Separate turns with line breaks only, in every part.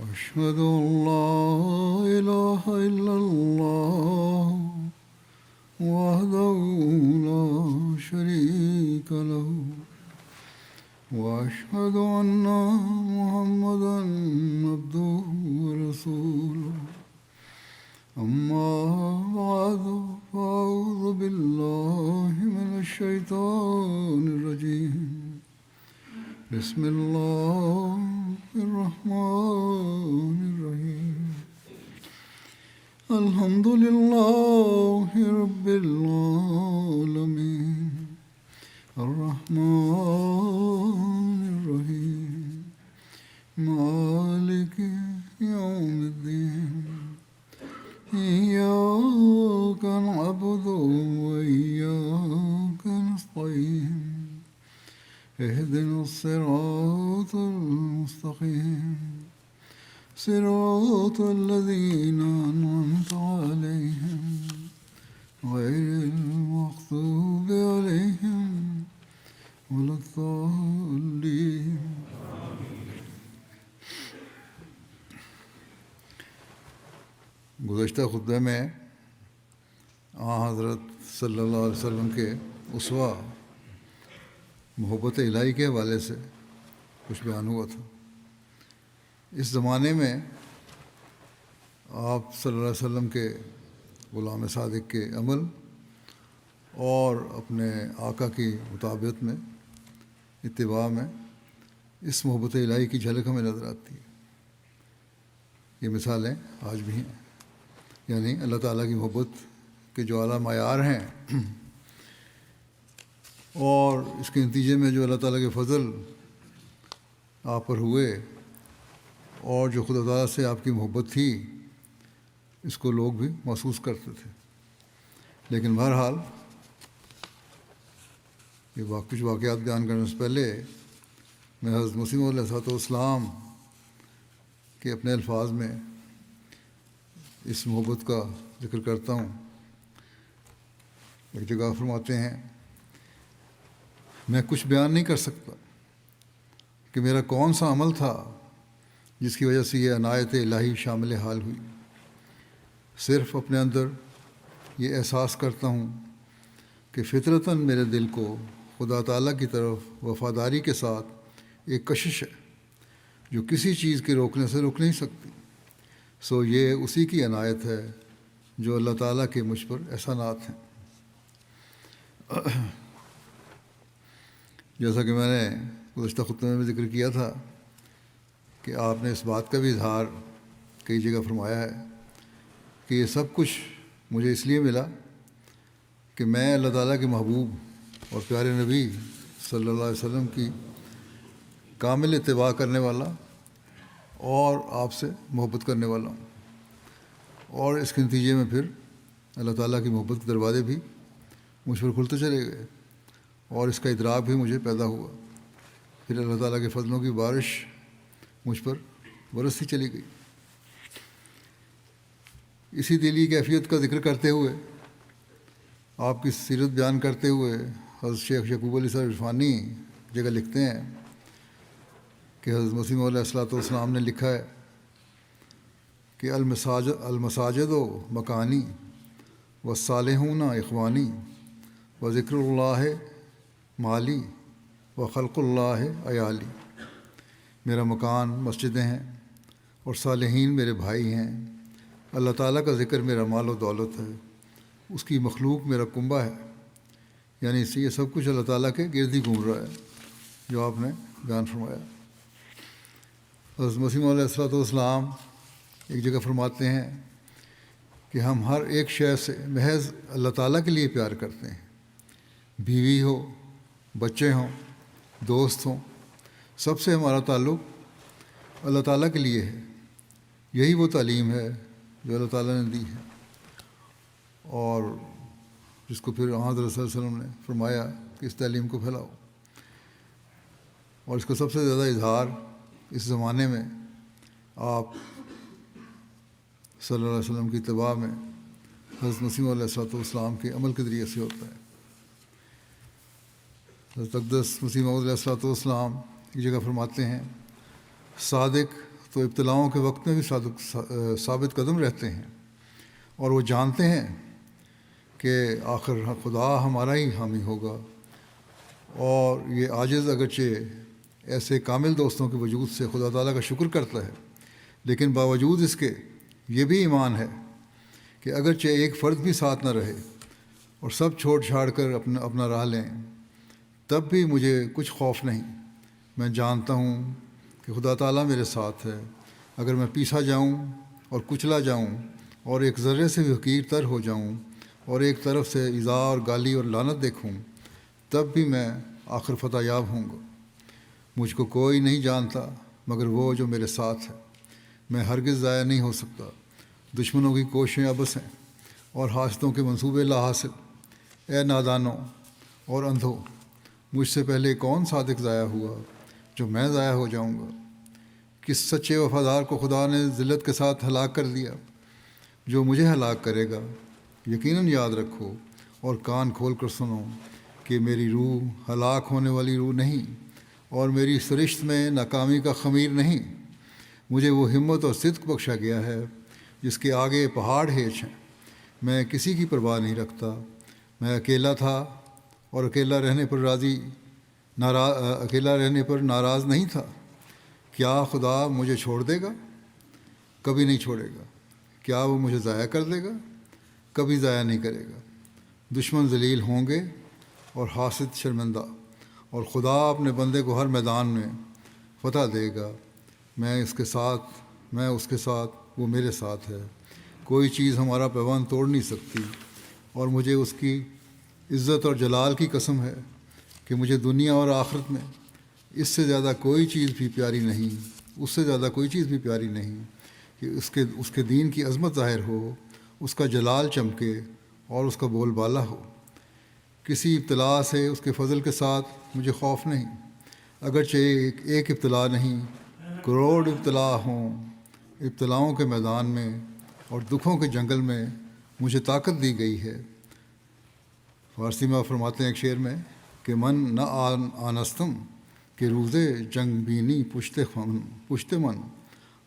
أشهد أن لا إله إلا الله وحده لا شريك له وأشهد أن محمدا عبده ورسوله أما بعد فأعوذ بالله من الشيطان الرجيم بسم الله الرحمن الرحيم الحمد لله رب العالمين الرحمن الرحيم مالك يوم الدين إياك نعبد وإياك نستعين اهدنا الصراط المستقيم صراط الذين أنعمت عليهم غير المغضوب عليهم ولا الضالين. گزشتہ خطبے میں حضرت صلی اللہ علیہ وسلم کے اسوہ محبت الہی کے حوالے سے کچھ بیان ہوا تھا. اس زمانے میں آپ صلی اللہ علیہ وسلم کے غلام صادق کے عمل اور اپنے آقا کی مطابقت میں اتباع میں اس محبت الہی کی جھلک ہمیں نظر آتی ہے. یہ مثالیں آج بھی ہیں، یعنی اللہ تعالیٰ کی محبت کے جو اعلیٰ معیار ہیں اور اس کے نتیجے میں جو اللہ تعالیٰ کے فضل آپ پر ہوئے اور جو خدا تعالیٰ سے آپ کی محبت تھی، اس کو لوگ بھی محسوس کرتے تھے. لیکن بہرحال یہ کچھ واقعات بیان کرنے سے پہلے میں حضرت مسیح موعود علیہ السلام کے اپنے الفاظ میں اس محبت کا ذکر کرتا ہوں. ایک جگہ فرماتے ہیں، میں کچھ بیان نہیں کر سکتا کہ میرا کون سا عمل تھا جس کی وجہ سے یہ عنایت الہی شامل حال ہوئی. صرف اپنے اندر یہ احساس کرتا ہوں کہ فطرتاً میرے دل کو خدا تعالیٰ کی طرف وفاداری کے ساتھ ایک کشش ہے جو کسی چیز کے روکنے سے رک نہیں سکتی. سو یہ اسی کی عنایت ہے جو اللہ تعالیٰ کے مجھ پر احسانات ہیں. جیسا کہ میں نے گزشتہ خطبے میں بھی ذکر کیا تھا کہ آپ نے اس بات کا بھی اظہار کئی جگہ فرمایا ہے کہ یہ سب کچھ مجھے اس لیے ملا کہ میں اللہ تعالیٰ کے محبوب اور پیارے نبی صلی اللہ علیہ وسلم کی کامل اتباع کرنے والا اور آپ سے محبت کرنے والا ہوں، اور اس کے نتیجے میں پھر اللہ تعالیٰ کی محبت کے دروازے بھی مجھ پر کھلتے چلے گئے اور اس کا ادراک بھی مجھے پیدا ہوا. پھر اللہ تعالیٰ کے فضلوں کی بارش مجھ پر برستی چلی گئی. اسی دلی کیفیت کا ذکر کرتے ہوئے، آپ کی سیرت بیان کرتے ہوئے حضرت شیخ یعقوب علی صاحب عرفانی جگہ لکھتے ہیں کہ حضرت مسیح موعود علیہ السلام نے لکھا ہے کہ المساجد و مکانی والصالحون اخوانی و ذکر اللہ مالی و خلق اللہ عیالی. میرا مکان مسجدیں ہیں اور صالحین میرے بھائی ہیں. اللہ تعالیٰ کا ذکر میرا مال و دولت ہے. اس کی مخلوق میرا کنبہ ہے. یعنی اس سے یہ سب کچھ اللہ تعالیٰ کے گرد ہی گھوم رہا ہے جو آپ نے بیان فرمایا. حضرت مسیح موعود علیہ السلام ایک جگہ فرماتے ہیں کہ ہم ہر ایک شے سے محض اللہ تعالیٰ کے لیے پیار کرتے ہیں. بیوی ہو، بچے ہوں، دوست ہوں، سب سے ہمارا تعلق اللہ تعالیٰ کے لیے ہے. یہی وہ تعلیم ہے جو اللہ تعالیٰ نے دی ہے اور جس کو پھر حضرت صلی اللہ علیہ وسلم نے فرمایا کہ اس تعلیم کو پھیلاؤ. اور اس کا سب سے زیادہ اظہار اس زمانے میں آپ صلی اللہ علیہ وسلم کی اتباع میں حضرت مسیح علیہ السلام کے عمل کے ذریعے سے ہوتا ہے. حضرت اقدس مسیح موعود علیہ السلام ایک جگہ فرماتے ہیں، صادق تو ابتلاؤں کے وقت میں بھی ثابت قدم رہتے ہیں، اور وہ جانتے ہیں کہ آخر خدا ہمارا ہی حامی ہوگا۔ اور یہ عاجز اگرچہ ایسے کامل دوستوں کے وجود سے خدا تعالیٰ کا شکر کرتا ہے، لیکن باوجود اس کے یہ بھی ایمان ہے کہ اگرچہ ایک فرد بھی ساتھ نہ رہے اور سب چھوڑ چھاڑ کر اپنا راہ لیں، تب بھی مجھے کچھ خوف نہیں۔ میں جانتا ہوں کہ خدا تعالیٰ میرے ساتھ ہے۔ اگر میں پیسا جاؤں اور کچلا جاؤں اور ایک ذرے سے بھی حقیر تر ہو جاؤں اور ایک طرف سے ایذا اور گالی اور لعنت دیکھوں، تب بھی میں آخر فتح یاب ہوں گا۔ مجھ کو کوئی نہیں جانتا مگر وہ جو میرے ساتھ ہے۔ میں ہرگز ضائع نہیں ہو سکتا۔ دشمنوں کی کوششیں عبث ہیں اور حاسدوں کے منصوبے لا حاصل۔ اے نادانوں اور اندھو، مجھ سے پہلے کون صادق ضائع ہوا جو میں ضائع ہو جاؤں گا؟ کس سچے وفادار کو خدا نے ذلت کے ساتھ ہلاک کر دیا؟ جو مجھے ہلاک کرے گا، یقیناً یاد رکھو اور کان کھول کر سنو کہ میری روح ہلاک ہونے والی روح نہیں، اور میری سرشت میں ناکامی کا خمیر نہیں۔ مجھے وہ ہمت اور صدق بخشا گیا ہے جس کے آگے پہاڑ ہیچ ہیں۔ میں کسی کی پرواہ نہیں رکھتا۔ میں اکیلا تھا اور اکیلا رہنے پر ناراض نہیں تھا۔ کیا خدا مجھے چھوڑ دے گا؟ کبھی نہیں چھوڑے گا۔ کیا وہ مجھے ضائع کر دے گا؟ کبھی ضائع نہیں کرے گا۔ دشمن ذلیل ہوں گے اور حاسد شرمندہ، اور خدا اپنے بندے کو ہر میدان میں فتح دے گا۔ میں اس کے ساتھ، وہ میرے ساتھ ہے۔ کوئی چیز ہمارا پیوند توڑ نہیں سکتی، اور مجھے اس کی عزت اور جلال کی قسم ہے کہ مجھے دنیا اور آخرت میں اس سے زیادہ کوئی چیز بھی پیاری نہیں کہ اس کے دین کی عظمت ظاہر ہو، اس کا جلال چمکے اور اس کا بول بالا ہو۔ کسی ابتلا سے اس کے فضل کے ساتھ مجھے خوف نہیں۔ اگرچہ ایک ابتلا نہیں، کروڑ ابتلا ہوں، ابتلاؤں کے میدان میں اور دکھوں کے جنگل میں مجھے طاقت دی گئی ہے۔ فارسی میں فرماتے ہیں ایک شعر میں کہ من نہ آنستم کہ روزے جنگ بینی پشت من،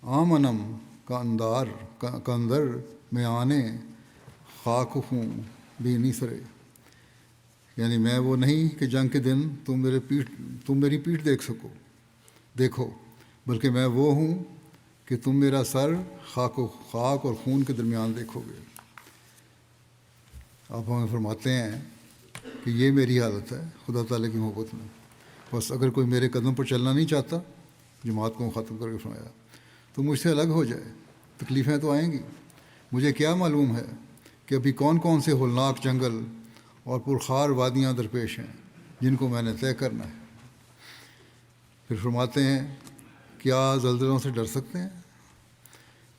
آمنم کا اندر میں آنے خاک ہوں بینی سرے۔ یعنی میں وہ نہیں کہ جنگ کے دن تم میری پیٹھ دیکھو، بلکہ میں وہ ہوں کہ تم میرا سر خاک اور خون کے درمیان دیکھو گے۔ آپ ہمیں فرماتے ہیں کہ یہ میری حالت ہے خدا تعالیٰ کی محبت میں۔ بس اگر کوئی میرے قدم پر چلنا نہیں چاہتا، جماعت کو ختم کر کے فرمایا، تو مجھ سے الگ ہو جائے۔ تکلیفیں تو آئیں گی، مجھے کیا معلوم ہے کہ ابھی کون کون سے ہولناک جنگل اور پرخار وادیاں درپیش ہیں جن کو میں نے طے کرنا ہے۔ پھر فرماتے ہیں، کیا زلزلوں سے ڈر سکتے ہیں؟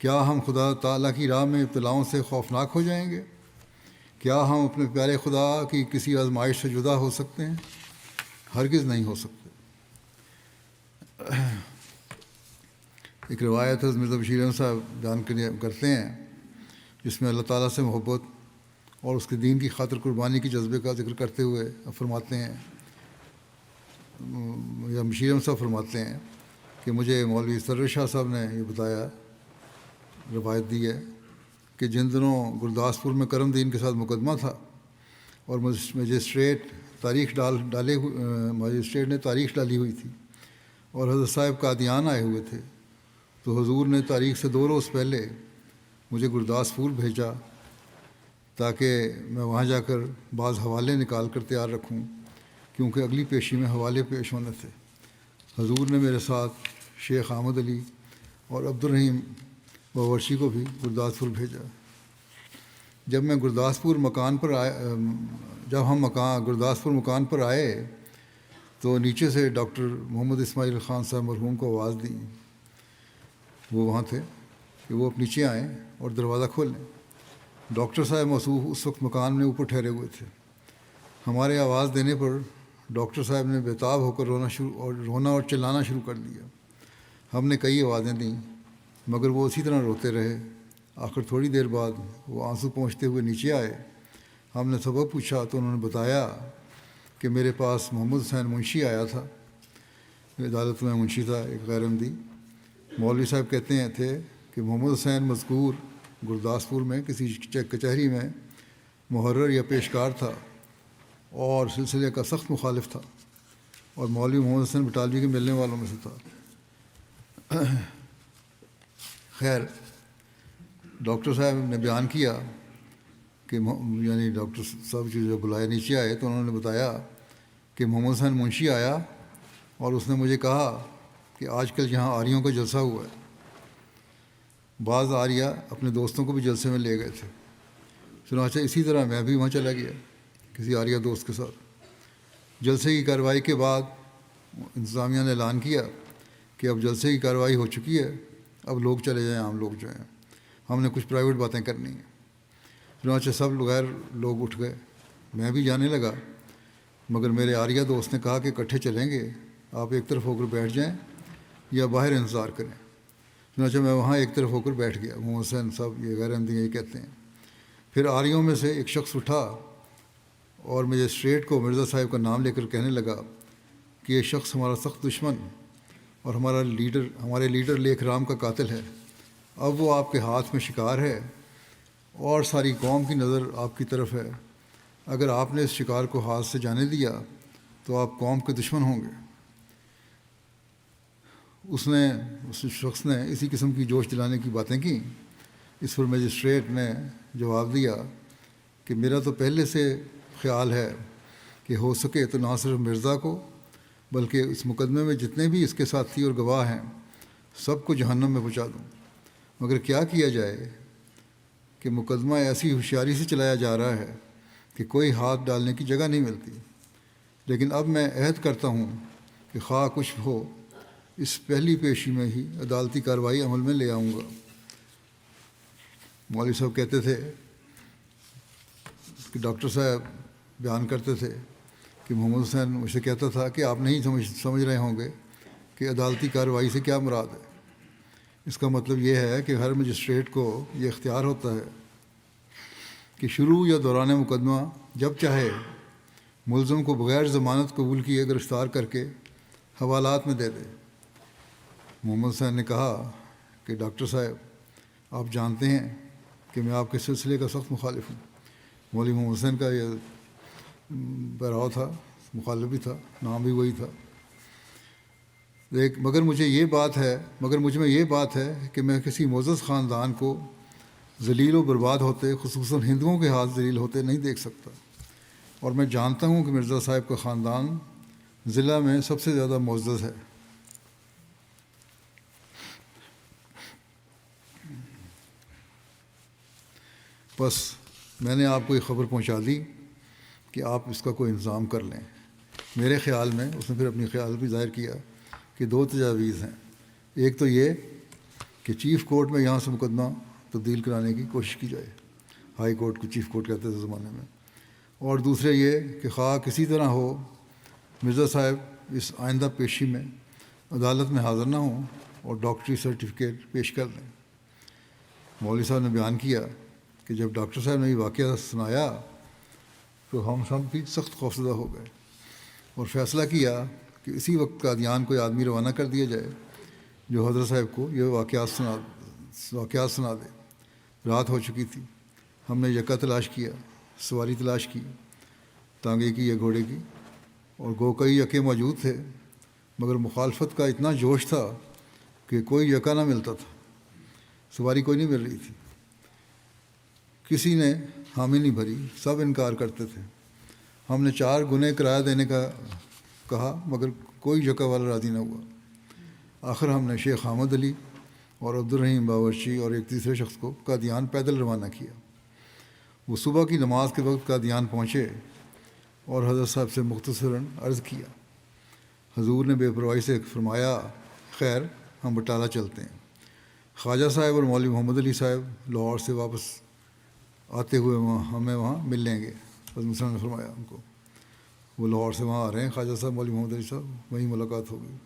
کیا ہم خدا تعالیٰ کی راہ میں ابتلاؤں سے خوفناک ہو جائیں گے؟ کیا ہم اپنے پیارے خدا کی کسی آزمائش سے جدا ہو سکتے ہیں؟ ہرگز نہیں ہو سکتے۔ ایک روایت حضرت مرزا بشیر احمد صاحب بیان کرتے ہیں جس میں اللہ تعالیٰ سے محبت اور اس کے دین کی خاطر قربانی کے جذبے کا ذکر کرتے ہوئے فرماتے ہیں، یا بشیر احمد صاحب فرماتے ہیں کہ مجھے مولوی سرور شاہ صاحب نے یہ بتایا، روایت دی ہے کہ جن دنوں گرداسپور میں کرم دین کے ساتھ مقدمہ تھا اور مجسٹریٹ نے تاریخ ڈالی ہوئی تھی اور حضرت صاحب قادیان آئے ہوئے تھے، تو حضور نے تاریخ سے 2 روز پہلے مجھے گرداسپور بھیجا تاکہ میں وہاں جا کر بعض حوالے نکال کر تیار رکھوں، کیونکہ اگلی پیشی میں حوالے پیش ہونے تھے۔ حضور نے میرے ساتھ شیخ احمد علی اور عبدالرحیم باورچی کو بھی گرداسپور بھیجا۔ جب ہم گرداسپور مکان پر آئے تو نیچے سے ڈاکٹر محمد اسماعیل خان صاحب مرحوم کو آواز دی، وہ وہاں تھے، کہ وہ اب نیچے آئیں اور دروازہ کھولیں۔ ڈاکٹر صاحب موصوف اس وقت مکان میں اوپر ٹھہرے ہوئے تھے۔ ہمارے آواز دینے پر ڈاکٹر صاحب نے بےتاب ہو کر رونا اور چلانا شروع کر دیا۔ ہم نے کئی آوازیں دیں مگر وہ اسی طرح روتے رہے۔ آخر تھوڑی دیر بعد وہ آنسو پہنچتے ہوئے نیچے آئے۔ ہم نے سبب پوچھا تو انہوں نے بتایا کہ میرے پاس محمد حسین منشی آیا تھا، عدالت میں منشی تھا ایک غیر عمدی، مولوی صاحب کہتے ہیں تھے کہ محمد حسین مذکور گرداسپور میں کسی کچہری میں محرر یا پیشکار تھا اور سلسلے کا سخت مخالف تھا، اور مولوی محمد حسین بٹالوی کے ملنے والوں میں سے تھا۔ خیر، ڈاکٹر صاحب نے بیان کیا کہ یعنی ڈاکٹر صاحب جو بلائے نیچے آئے تو انہوں نے بتایا کہ محمد حسین منشی آیا اور اس نے مجھے کہا کہ آج کل یہاں آریوں کا جلسہ ہوا ہے۔ بعض آریہ اپنے دوستوں کو بھی جلسے میں لے گئے تھے، چنانچہ اسی طرح میں بھی وہاں چلا گیا کسی آریہ دوست کے ساتھ۔ جلسے کی کارروائی کے بعد انتظامیہ نے اعلان کیا کہ اب جلسے کی کارروائی ہو چکی ہے، اب لوگ چلے جائیں، عام لوگ جو ہیں، ہم نے کچھ پرائیویٹ باتیں کرنی ہیں۔ چنانچہ سب غیر لوگ اٹھ گئے، میں بھی جانے لگا، مگر میرے آریہ دوست نے کہا کہ اکٹھے چلیں گے، آپ ایک طرف ہو کر بیٹھ جائیں یا باہر انتظار کریں۔ چنانچہ میں وہاں ایک طرف ہو کر بیٹھ گیا۔ محمد حسین صاحب یہ غیر احمدی یہ کہتے ہیں۔ پھر آریوں میں سے ایک شخص اٹھا اور مجسٹریٹ کو مرزا صاحب کا نام لے کر کہنے لگا کہ یہ شخص ہمارا سخت دشمن اور ہمارے لیڈر لیکھ رام کا قاتل ہے، اب وہ آپ کے ہاتھ میں شکار ہے اور ساری قوم کی نظر آپ کی طرف ہے، اگر آپ نے اس شکار کو ہاتھ سے جانے دیا تو آپ قوم کے دشمن ہوں گے۔ اس شخص نے اسی قسم کی جوش دلانے کی باتیں کیں۔ اس پر مجسٹریٹ نے جواب دیا کہ میرا تو پہلے سے خیال ہے کہ ہو سکے تو نہ صرف مرزا کو بلکہ اس مقدمے میں جتنے بھی اس کے ساتھی اور گواہ ہیں سب کو جہنم میں پہنچا دوں، مگر کیا کیا جائے کہ مقدمہ ایسی ہوشیاری سے چلایا جا رہا ہے کہ کوئی ہاتھ ڈالنے کی جگہ نہیں ملتی۔ لیکن اب میں عہد کرتا ہوں کہ خواہ کچھ ہو اس پہلی پیشی میں ہی عدالتی کارروائی عمل میں لے آؤں گا۔ مولوی صاحب کہتے تھے کہ ڈاکٹر صاحب بیان کرتے تھے کہ محمد حسین مجھ سے کہتا تھا کہ آپ نہیں سمجھ رہے ہوں گے کہ عدالتی کارروائی سے کیا مراد ہے۔ اس کا مطلب یہ ہے کہ ہر مجسٹریٹ کو یہ اختیار ہوتا ہے کہ شروع یا دوران مقدمہ جب چاہے ملزم کو بغیر ضمانت قبول کیے گرفتار کر کے حوالات میں دے دے۔ محمد حسین نے کہا کہ ڈاکٹر صاحب آپ جانتے ہیں کہ میں آپ کے سلسلے کا سخت مخالف ہوں۔ مولوی محمد حسین کا یہ بہراؤ تھا، مخالف بھی تھا، نام بھی وہی تھا۔ مگر مجھ میں یہ بات ہے کہ میں کسی معزز خاندان کو ذلیل و برباد ہوتے، خصوصاً ہندوؤں کے ہاتھ ذلیل ہوتے نہیں دیکھ سکتا، اور میں جانتا ہوں کہ مرزا صاحب کا خاندان ضلع میں سب سے زیادہ معزز ہے۔ بس میں نے آپ کو یہ خبر پہنچا دی کہ آپ اس کا کوئی انتظام کر لیں۔ میرے خیال میں اس نے پھر اپنی خیال بھی ظاہر کیا کہ دو تجاویز ہیں، ایک تو یہ کہ چیف کورٹ میں یہاں سے مقدمہ تبدیل کرانے کی کوشش کی جائے، ہائی کورٹ کو چیف کورٹ کہتے تھے زمانے میں، اور دوسرے یہ کہ خواہ کسی طرح ہو مرزا صاحب اس آئندہ پیشی میں عدالت میں حاضر نہ ہوں اور ڈاکٹری سرٹیفکیٹ پیش کر دیں۔ مولوی صاحب نے بیان کیا کہ جب ڈاکٹر صاحب نے یہ واقعہ سنایا تو ہم سب بھی سخت خوفزدہ ہو گئے اور فیصلہ کیا کہ اسی وقت قادیان کوئی آدمی روانہ کر دیا جائے جو حضرت صاحب کو یہ واقعات سنا دے۔ رات ہو چکی تھی، ہم نے یکا تلاش کیا، سواری تلاش کی، تانگے کی یا گھوڑے کی، اور گو کئی یکے موجود تھے، مگر مخالفت کا اتنا جوش تھا کہ کوئی یکا نہ ملتا تھا، سواری کوئی نہیں مل رہی تھی، کسی نے حامی نہیں بھری، سب انکار کرتے تھے۔ ہم نے 4 گنے کرایہ دینے کا کہا مگر کوئی یکا والا راضی نہ ہوا۔ آخر ہم نے شیخ حامد علی اور عبدالرحیم باورچی اور ایک تیسرے شخص کو قادیان پیدل روانہ کیا۔ وہ صبح کی نماز کے وقت قادیان پہنچے اور حضرت صاحب سے مختصراً عرض کیا۔ حضور نے بے پرواہی سے فرمایا، خیر ہم بٹالہ چلتے ہیں۔ خواجہ صاحب اور مولوی محمد علی صاحب لاہور سے واپس آتے ہوئے ہمیں وہاں مل لیں گے۔ حضرت مسلم نے فرمایا ان کو، وہ لاہور سے وہاں آ رہے ہیں خواجہ صاحب، مولوی محمد علی صاحب، وہیں ملاقات ہوگی،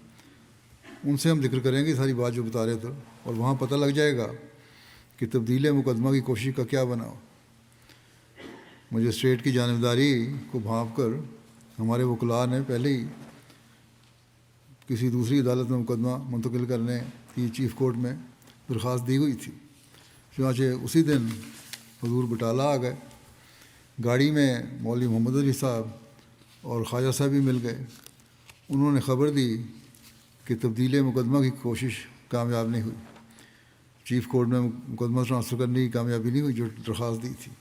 ان سے ہم ذکر کریں گے ساری بات جو بتا رہے تھے، اور وہاں پتہ لگ جائے گا کہ تبدیل مقدمہ کی کوشش کا کیا بنا۔ مجسٹریٹ کی جانبداری کو بھانپ کر ہمارے وکلاء نے پہلے ہی کسی دوسری عدالت میں مقدمہ منتقل کرنے کی چیف کورٹ میں درخواست دی ہوئی تھی۔ چنانچہ اسی دن حضور بٹالہ آ گئے۔ گاڑی میں مولوی محمد علی صاحب اور خواجہ صاحب بھی مل گئے۔ انہوں نے خبر دی کہ تبدیل مقدمہ کی کوشش کامیاب نہیں ہوئی، چیف کورٹ میں مقدمہ ٹرانسفر کرنے کی کامیابی نہیں ہوئی جو درخواست دی تھی۔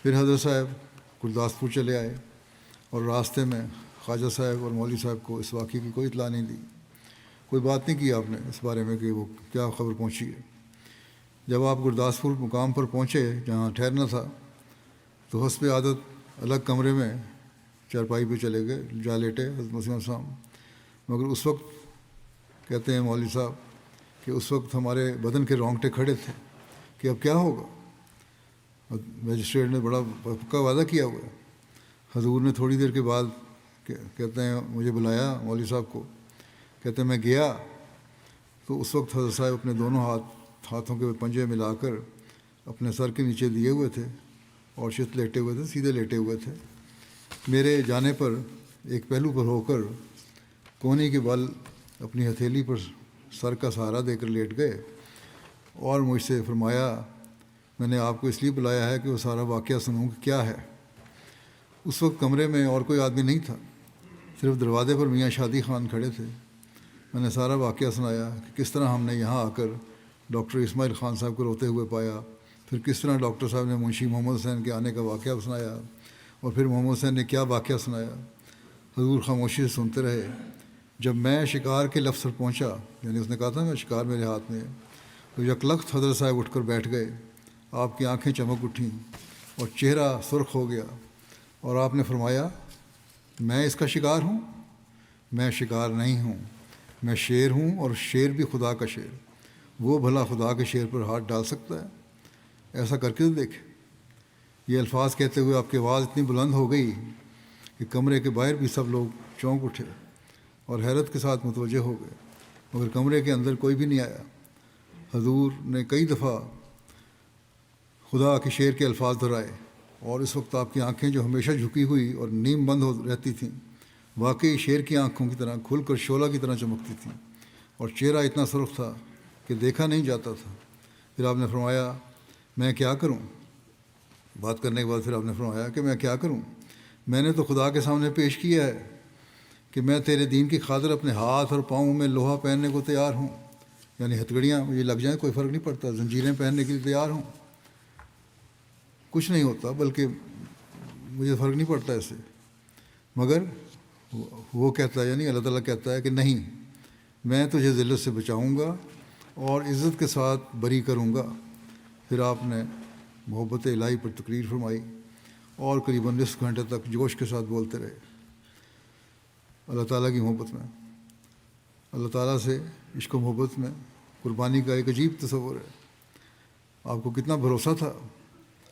پھر حضرت صاحب گرداسپور چلے آئے اور راستے میں خواجہ صاحب اور مولوی صاحب کو اس واقعے کی کوئی اطلاع نہیں دی، کوئی بات نہیں کی آپ نے اس بارے میں کہ وہ کیا خبر پہنچی ہے۔ جب آپ گرداسپور مقام پر پہنچے جہاں ٹھہرنا تھا تو حسب عادت الگ کمرے میں چارپائی پہ چلے گئے، جا لیٹے حضرت مسیح السلام۔ مگر اس وقت کہتے ہیں مولوی صاحب کہ اس وقت ہمارے بدن کے رونگٹے کھڑے تھے کہ اب کیا ہوگا۔ مجسٹریٹ نے بڑا پکا وعدہ کیا ہوا ہے۔ حضور نے تھوڑی دیر کے بعد کہتے ہیں مجھے بلایا مولوی صاحب کو، کہتے ہیں میں گیا تو اس وقت حضرت صاحب اپنے دونوں ہاتھوں کے پنجے ملا کر اپنے سر کے نیچے دیے ہوئے تھے اور چت لیٹے ہوئے تھے، سیدھے لیٹے ہوئے تھے۔ میرے جانے پر ایک پہلو پر ہو کر کوہنی کے بل اپنی ہتھیلی پر سر کا سہارا دے کر لیٹ گئے اور مجھ سے فرمایا میں نے آپ کو اس لیے بلایا ہے کہ وہ سارا واقعہ سنوں کہ کیا ہے۔ اس وقت کمرے میں اور کوئی آدمی نہیں تھا، صرف دروازے پر میاں شادی خان کھڑے تھے۔ میں نے سارا واقعہ سنایا کہ کس طرح ہم نے یہاں آ کر ڈاکٹر اسماعیل خان صاحب کو روتے ہوئے پایا، پھر کس طرح ڈاکٹر صاحب نے منشی محمد حسین کے آنے کا واقعہ سنایا، اور پھر محمد حسین نے کیا واقعہ سنایا۔ حضور خاموشی سے سنتے رہے۔ جب میں شکار کے لفظ پر پہنچا، یعنی اس نے کہا تھا میں شکار میرے ہاتھ میں ہے، تو یکلخت حضرت صاحب اٹھ کر بیٹھ گئے۔ آپ کی آنکھیں چمک اٹھیں اور چہرہ سرخ ہو گیا، اور آپ نے فرمایا میں اس کا شکار ہوں؟ میں شکار نہیں ہوں، میں شیر ہوں، اور شیر بھی خدا کا شیر۔ وہ بھلا خدا کے شیر پر ہاتھ ڈال سکتا ہے؟ ایسا کر کے دیکھے۔ یہ الفاظ کہتے ہوئے آپ کی آواز اتنی بلند ہو گئی کہ کمرے کے باہر بھی سب لوگ چونک اٹھے اور حیرت کے ساتھ متوجہ ہو گئے، مگر کمرے کے اندر کوئی بھی نہیں آیا۔ حضور نے کئی دفعہ خدا کے شیر کے الفاظ دہرائے، اور اس وقت آپ کی آنکھیں جو ہمیشہ جھکی ہوئی اور نیم بند ہو رہتی تھیں واقعی شیر کی آنکھوں کی طرح کھل کر شعلہ کی طرح چمکتی تھیں، اور چہرہ اتنا سرخ تھا کہ دیکھا نہیں جاتا تھا۔ پھر آپ نے فرمایا میں کیا کروں؟ بات کرنے کے بعد پھر آپ نے فرمایا کہ میں کیا کروں؟ میں نے تو خدا کے سامنے پیش کیا ہے کہ میں تیرے دین کی خاطر اپنے ہاتھ اور پاؤں میں لوہا پہننے کو تیار ہوں، یعنی ہتھکڑیاں مجھے لگ جائیں کوئی فرق نہیں پڑتا، زنجیریں پہننے کے لیے تیار ہوں، کچھ نہیں ہوتا، بلکہ مجھے فرق نہیں پڑتا اس سے۔ مگر وہ کہتا ہے، یعنی اللہ تعالیٰ کہتا ہے کہ نہیں، میں تجھے ذلت سے بچاؤں گا اور عزت کے ساتھ بری کروں گا۔ پھر آپ نے محبت الہی پر تقریر فرمائی اور قریباً نصف گھنٹے تک جوش کے ساتھ بولتے رہے۔ اللہ تعالیٰ کی محبت میں، اللہ تعالیٰ سے عشق و محبت میں قربانی کا ایک عجیب تصور ہے۔ آپ کو کتنا بھروسہ تھا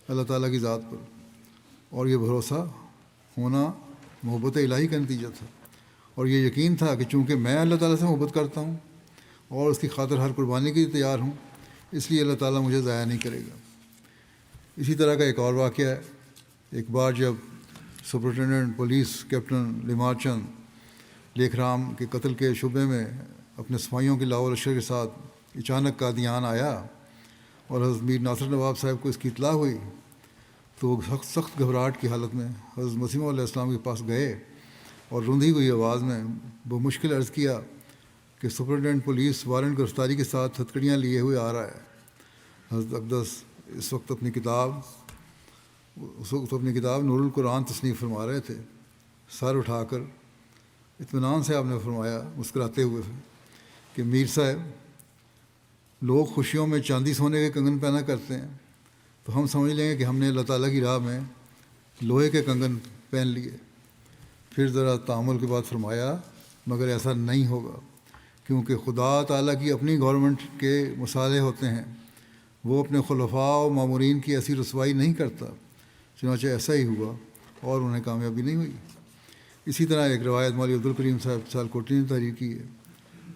اللہ تعالیٰ کی ذات پر، اور یہ بھروسہ ہونا محبت الہی کا نتیجہ تھا، اور یہ یقین تھا کہ چونکہ میں اللہ تعالیٰ سے محبت کرتا ہوں اور اس کی خاطر ہر قربانی کے لیے تیار ہوں، اس لیے اللہ تعالیٰ مجھے ضائع نہیں کرے گا۔ اسی طرح کا ایک اور واقعہ ہے۔ ایک بار جب سپرنٹینڈنٹ پولیس کیپٹن لیمار چند لیکھ رام کے قتل کے شبے میں اپنے سپاہیوں کے لاہور لشکر کے ساتھ اچانک قادیان آیا اور حضرت میر ناصر نواب صاحب کو اس کی اطلاع ہوئی، تو وہ سخت گھبراہٹ کی حالت میں حضرت مسیح علیہ السلام کے پاس گئے اور رندھی ہوئی آواز میں بمشکل عرض کیا کہ سپرنٹینڈنٹ پولیس وارنٹ گرفتاری کے ساتھ ہتھکڑیاں لیے ہوئے آ رہا ہے۔ حضرت اقدس اس وقت اپنی کتاب نور القرآن تصنیف فرما رہے تھے۔ سر اٹھا کر اطمینان سے آپ نے فرمایا مسکراتے ہوئے کہ میر صاحب، لوگ خوشیوں میں چاندی سونے کے کنگن پہنا کرتے ہیں تو ہم سمجھ لیں گے کہ ہم نے اللہ تعالیٰ کی راہ میں لوہے کے کنگن پہن لیے۔ پھر ذرا تأمل کے بعد فرمایا مگر ایسا نہیں ہوگا، کیونکہ خدا تعالیٰ کی اپنی گورنمنٹ کے مصالحے ہوتے ہیں، وہ اپنے خلفاء و مامورین کی ایسی رسوائی نہیں کرتا۔ چنانچہ ایسا ہی ہوا اور انہیں کامیابی نہیں ہوئی۔ اسی طرح ایک روایت مولوی عبدالکریم صاحب سیالکوٹی نے تحریر کی ہے۔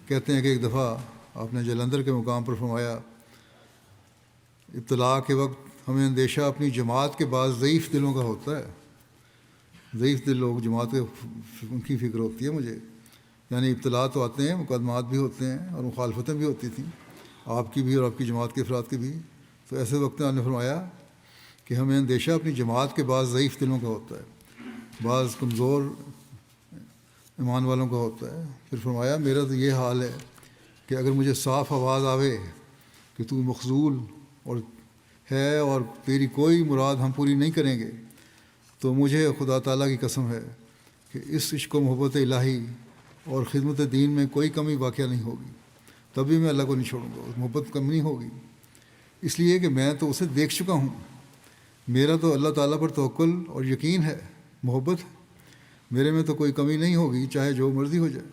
کہتے ہیں کہ ایک دفعہ آپ نے جلندھر کے مقام پر فرمایا ابتلاء کے وقت ہمیں اندیشہ اپنی جماعت کے بعض ضعیف دلوں کا ہوتا ہے۔ ضعیف دل لوگ جماعت کے ان کی فکر ہوتی ہے مجھے، یعنی ابتلاء تو آتے ہیں، مقدمات بھی ہوتے ہیں اور مخالفتیں بھی ہوتی تھیں، آپ کی بھی اور آپ کی جماعت کے افراد کی بھی. تو ایسے وقت میں آپ نے فرمایا کہ ہمیں اندیشہ اپنی جماعت کے بعض ضعیف دلوں کا ہوتا ہے، بعض کمزور ایمان والوں کا ہوتا ہے. پھر فرمایا میرا تو یہ حال ہے کہ اگر مجھے صاف آواز آوے کہ تو مخذول اور ہے اور تیری کوئی مراد ہم پوری نہیں کریں گے، تو مجھے خدا تعالیٰ کی قسم ہے کہ اس عشق و محبت الہی اور خدمت دین میں کوئی کمی واقع نہیں ہوگی، تبھی میں اللہ کو نہیں چھوڑوں گا، محبت کم نہیں ہوگی. اس لیے کہ میں تو اسے دیکھ چکا ہوں، میرا تو اللہ تعالیٰ پر توکل اور یقین ہے، محبت ہے، میرے میں تو کوئی کمی نہیں ہوگی چاہے جو مرضی ہو جائے.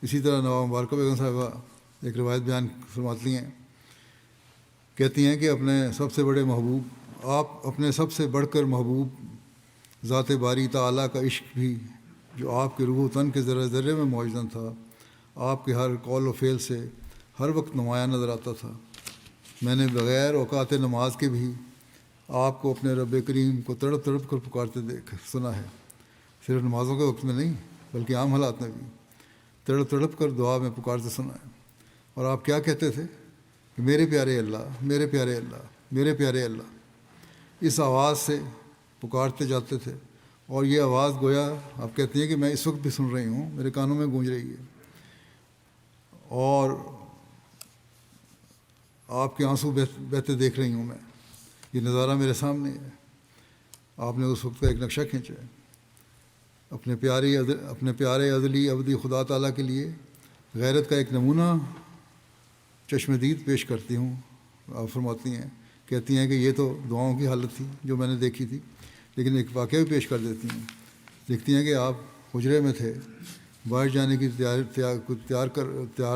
اسی طرح نواب مبارکہ بیگم صاحبہ ایک روایت بیان فرماتی ہیں، کہتی ہیں کہ اپنے سب سے بڑے محبوب، آپ اپنے سب سے بڑھ کر محبوب ذات باری تعالیٰ کا عشق بھی جو آپ کے روح و تن کے ذرے ذرے میں موجود تھا، آپ کے ہر قول و فعل سے ہر وقت نمایاں نظر آتا تھا. میں نے بغیر اوقات نماز کے بھی آپ کو اپنے رب کریم کو تڑپ تڑپ کر پکارتے دیکھ سنا ہے، صرف نمازوں کے وقت میں نہیں بلکہ عام حالات میں بھی تڑپ تڑپ کر دعا میں پکارتے سنا ہے. اور آپ کیا کہتے تھے کہ میرے پیارے اللہ، میرے پیارے اللہ، میرے پیارے اللہ. اس آواز سے پکارتے جاتے تھے، اور یہ آواز گویا آپ کہتی ہیں کہ میں اس وقت بھی سن رہی ہوں، میرے کانوں میں گونج رہی ہے، اور آپ کے آنسو بہتے دیکھ رہی ہوں میں. یہ نظارہ میرے سامنے ہے. آپ نے اس وقت کا ایک نقشہ کھینچا ہے. اپنے پیارے ازلی ابدی خدا تعالیٰ کے لیے غیرت کا ایک نمونہ چشم دید پیش کرتی ہوں. آپ فرماتی ہیں، کہتی ہیں کہ یہ تو دعاؤں کی حالت تھی جو میں نے دیکھی تھی، لیکن ایک واقعہ بھی پیش کر دیتی ہیں. لکھتی ہیں کہ آپ حجرے میں تھے، باہر جانے کی تیار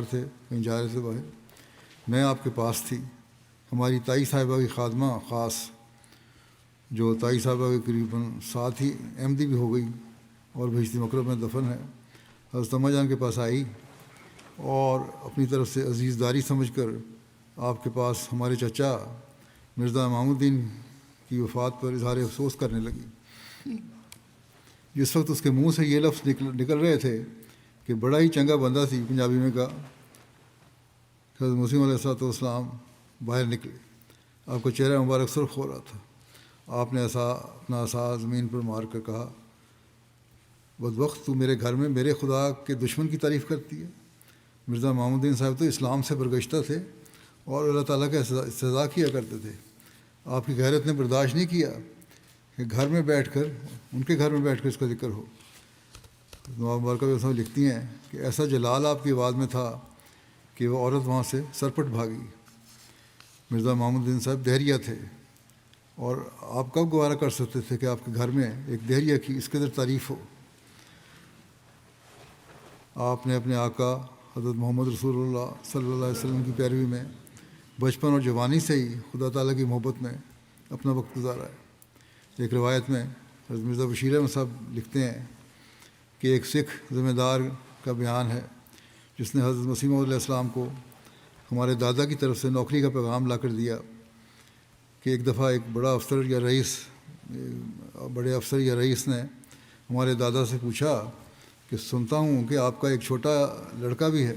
تھے، کہیں جا رہے تھے باہر. میں آپ کے پاس تھی. ہماری تائی صاحبہ کی خادمہ خاص، جو تائی صاحبہ کے قریباً ساتھ ہی احمدی بھی ہو گئی اور بہشتی مکرم میں دفن ہے، حضرت اماں جان کے پاس آئی اور اپنی طرف سے عزیز داری سمجھ کر آپ کے پاس ہمارے چچا مرزا امام الدین کی وفات پر اظہار افسوس کرنے لگی. جس وقت اس کے منہ سے یہ لفظ نکل رہے تھے کہ بڑا ہی چنگا بندہ تھی، پنجابی میں کہا، حضرت مسیم علیہ السلام باہر نکلے. آپ کا چہرہ مبارک سرخ ہو رہا تھا. آپ نے اپنا عصا زمین پر مار کر کہا، بدبخت تو میرے گھر میں میرے خدا کے دشمن کی تعریف کرتی ہے. مرزا محمود الدین صاحب تو اسلام سے برگشتہ تھے اور اللہ تعالیٰ کا استحضاء کیا کرتے تھے. آپ کی غیرت نے برداشت نہیں کیا کہ گھر میں بیٹھ کر، ان کے گھر میں بیٹھ کر اس کا ذکر ہو. نواب مبارکہ صاحب لکھتی ہیں کہ ایسا جلال آپ کی آواز میں تھا کہ وہ عورت وہاں سے سرپٹ بھاگی. مرزا محمود الدین صاحب دہریہ تھے، اور آپ کب گوارہ کر سکتے تھے کہ آپ کے گھر میں ایک دہریہ کی اس قدر تعریف ہو. آپ نے اپنے آقا حضرت محمد رسول اللہ صلی اللہ علیہ وسلم کی پیروی میں بچپن اور جوانی سے ہی خدا تعالیٰ کی محبت میں اپنا وقت گزارا ہے. ایک روایت میں حضرت مرزا بشیر احمد صاحب لکھتے ہیں کہ ایک سکھ ذمہ دار کا بیان ہے جس نے حضرت مسیح موعود علیہ السلام کو ہمارے دادا کی طرف سے نوکری کا پیغام لا کر دیا کہ ایک دفعہ ایک بڑے افسر یا رئیس نے ہمارے دادا سے پوچھا کہ سنتا ہوں کہ آپ کا ایک چھوٹا لڑکا بھی ہے،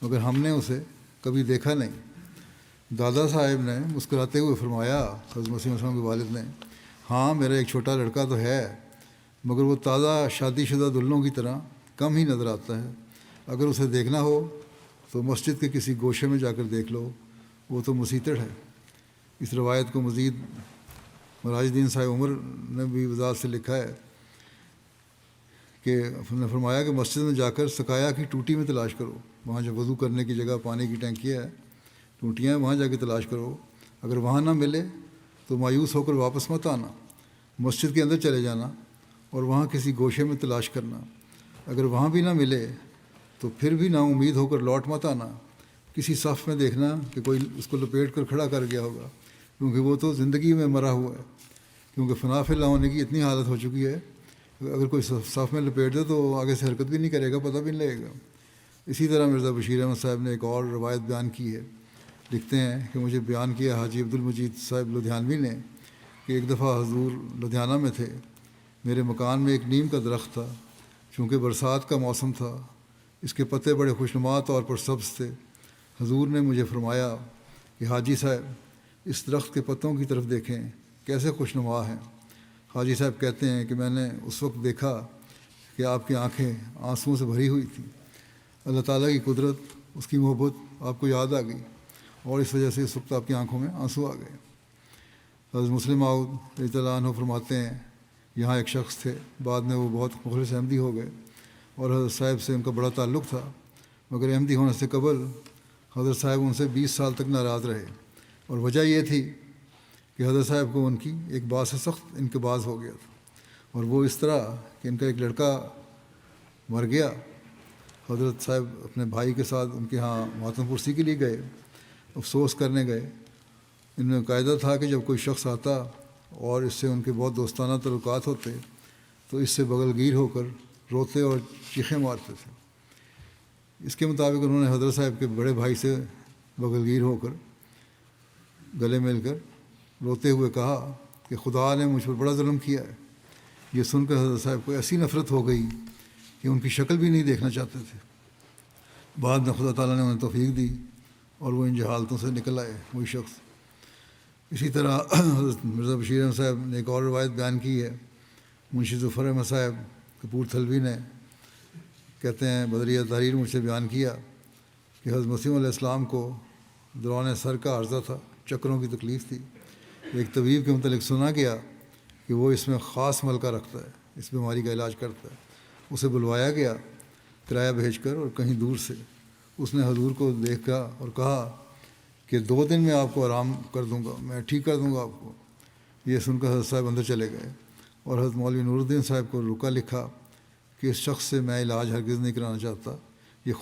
مگر ہم نے اسے کبھی دیکھا نہیں. دادا صاحب نے مسکراتے ہوئے فرمایا، حضرت مسیح السلام کے والد نے، ہاں میرا ایک چھوٹا لڑکا تو ہے، مگر وہ تازہ شادی شدہ دلہنوں کی طرح کم ہی نظر آتا ہے. اگر اسے دیکھنا ہو تو مسجد کے کسی گوشے میں جا کر دیکھ لو، وہ تو مسیتڑ ہے. اس روایت کو مزید مراج الدین صاحب عمر نے بھی وضاحت سے لکھا ہے کہ نے فرمایا کہ مسجد میں جا کر سقایا کی ٹوٹی میں تلاش کرو، وہاں جو وضو کرنے کی جگہ پانی کی ٹینکی ہے، ٹوٹیاں ہیں، وہاں جا کے تلاش کرو. اگر وہاں نہ ملے تو مایوس ہو کر واپس مت آنا، مسجد کے اندر چلے جانا اور وہاں کسی گوشے میں تلاش کرنا. اگر وہاں بھی نہ ملے تو پھر بھی نا امید ہو کر لوٹ مت آنا، کسی صف میں دیکھنا کہ کوئی اس کو لپیٹ کر کھڑا کر گیا ہوگا، کیونکہ وہ تو زندگی میں مرا ہوا ہے، کیونکہ فنا فی اللہ ہونے کی اتنی حالت ہو چکی ہے، اگر کوئی صف میں لپیٹ دے تو آگے سے حرکت بھی نہیں کرے گا، پتہ بھی نہیں لگے گا. اسی طرح مرزا بشیر احمد صاحب نے ایک اور روایت بیان کی ہے. لکھتے ہیں کہ مجھے بیان کیا حاجی عبد المجید صاحب لدھیانوی نے کہ ایک دفعہ حضور لدھیانہ میں تھے. میرے مکان میں ایک نیم کا درخت تھا. چونکہ برسات کا موسم تھا اس کے پتے بڑے خوشنما طور پر سبز تھے۔ حضور نے مجھے فرمایا کہ حاجی صاحب اس درخت کے پتوں کی طرف دیکھیں کیسے خوشنما ہیں۔ حاجی صاحب کہتے ہیں کہ میں نے اس وقت دیکھا کہ آپ کی آنکھیں آنسوؤں سے بھری ہوئی تھیں۔ اللہ تعالیٰ کی قدرت، اس کی محبت آپ کو یاد آ گئی اور اس وجہ سے اس وقت آپ کی آنکھوں میں آنسو آ گئے۔ حضرت مسلم موعود رضی اللہ عنہ فرماتے ہیں یہاں ایک شخص تھے، بعد میں وہ بہت مخلص احمدی ہو گئے اور حضرت صاحب سے ان کا بڑا تعلق تھا، مگر احمدی ہونے سے قبل حضرت صاحب ان سے 20 سال تک ناراض رہے، اور وجہ یہ تھی کہ حضرت صاحب کو ان کی ایک بات سے سخت انقباض ہو گیا تھا، اور وہ اس طرح کہ ان کا ایک لڑکا مر گیا۔ حضرت صاحب اپنے بھائی کے ساتھ ان کے ہاں ماتم پرسی کے لیے گئے، افسوس کرنے گئے۔ ان میں قاعدہ تھا کہ جب کوئی شخص آتا اور اس سے ان کے بہت دوستانہ تعلقات ہوتے تو اس سے بغل گیر ہو کر روتے اور چیخیں مارتے تھے۔ اس کے مطابق انہوں نے حضرت صاحب کے بڑے بھائی سے بغل گیر ہو کر گلے مل کر روتے ہوئے کہا کہ خدا نے مجھ پر بڑا ظلم کیا ہے۔ یہ سن کر حضرت صاحب کو ایسی نفرت ہو گئی کہ ان کی شکل بھی نہیں دیکھنا چاہتے تھے۔ بعد میں خدا تعالیٰ نے انہیں توفیق دی اور وہ ان جہالتوں سے نکل آئے وہی شخص۔ اسی طرح حضرت مرزا بشیر احمد صاحب نے ایک اور روایت بیان کی ہے۔ منشی ظفر احمد صاحب کپور تھلوی نے کہتے ہیں بدریہ تحریر مجھ سے بیان کیا کہ حضرت مسیح علیہ السلام کو دوران سر کا عارضہ تھا، چکروں کی تکلیف تھی۔ ایک طبیب کے متعلق سنا گیا کہ وہ اس میں خاص ملکہ رکھتا ہے، اس بیماری کا علاج کرتا ہے۔ اسے بلوایا گیا کرایہ بھیج کر اور کہیں دور سے۔ اس نے حضور کو دیکھا اور کہا کہ 2 دن میں آپ کو آرام کر دوں گا، میں ٹھیک کر دوں گا آپ کو۔ یہ سن کر حضرت صاحب اندر چلے گئے اور حضرت مولوی نور الدین صاحب کو رکا لکھا کہ اس شخص سے میں علاج ہرگز نہیں کرانا چاہتا، یہ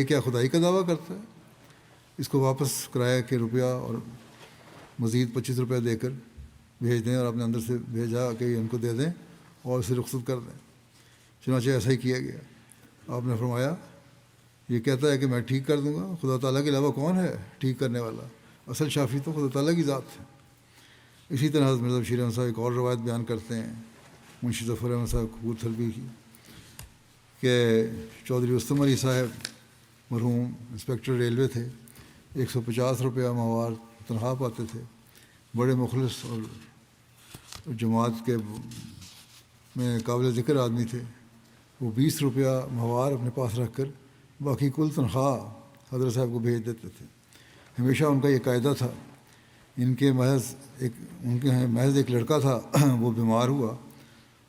کیا خدائی کا دعویٰ کرتا ہے؟ اس کو واپس کرایہ کے روپیہ اور مزید 25 روپے دے کر بھیج دیں، اور اپنے اندر سے بھیجا کہ ان کو دے دیں اور اسے رخصت کر دیں۔ چنانچہ ایسا ہی کیا گیا۔ آپ نے فرمایا یہ کہتا ہے کہ میں ٹھیک کر دوں گا، خدا تعالیٰ کے علاوہ کون ہے ٹھیک کرنے والا؟ اصل شافی تو خدا تعالیٰ کی ذات ہے۔ اسی طرح حضرت مرزا بشیر احمد صاحب ایک اور روایت بیان کرتے ہیں منشی ظفر احمد صاحب کپور تھلوی کی کہ چودھری رستم علی صاحب مرحوم انسپکٹر ریلوے تھے، 150 روپیہ ماہوار تنخواہ پاتے تھے، بڑے مخلص اور جماعت کے میں قابل ذکر آدمی تھے۔ وہ 20 روپیہ ماہوار اپنے پاس رکھ کر باقی کل تنخواہ حضرت صاحب کو بھیج دیتے تھے۔ ہمیشہ ان کا یہ قاعدہ تھا۔ ان کے محض ایک لڑکا تھا، وہ بیمار ہوا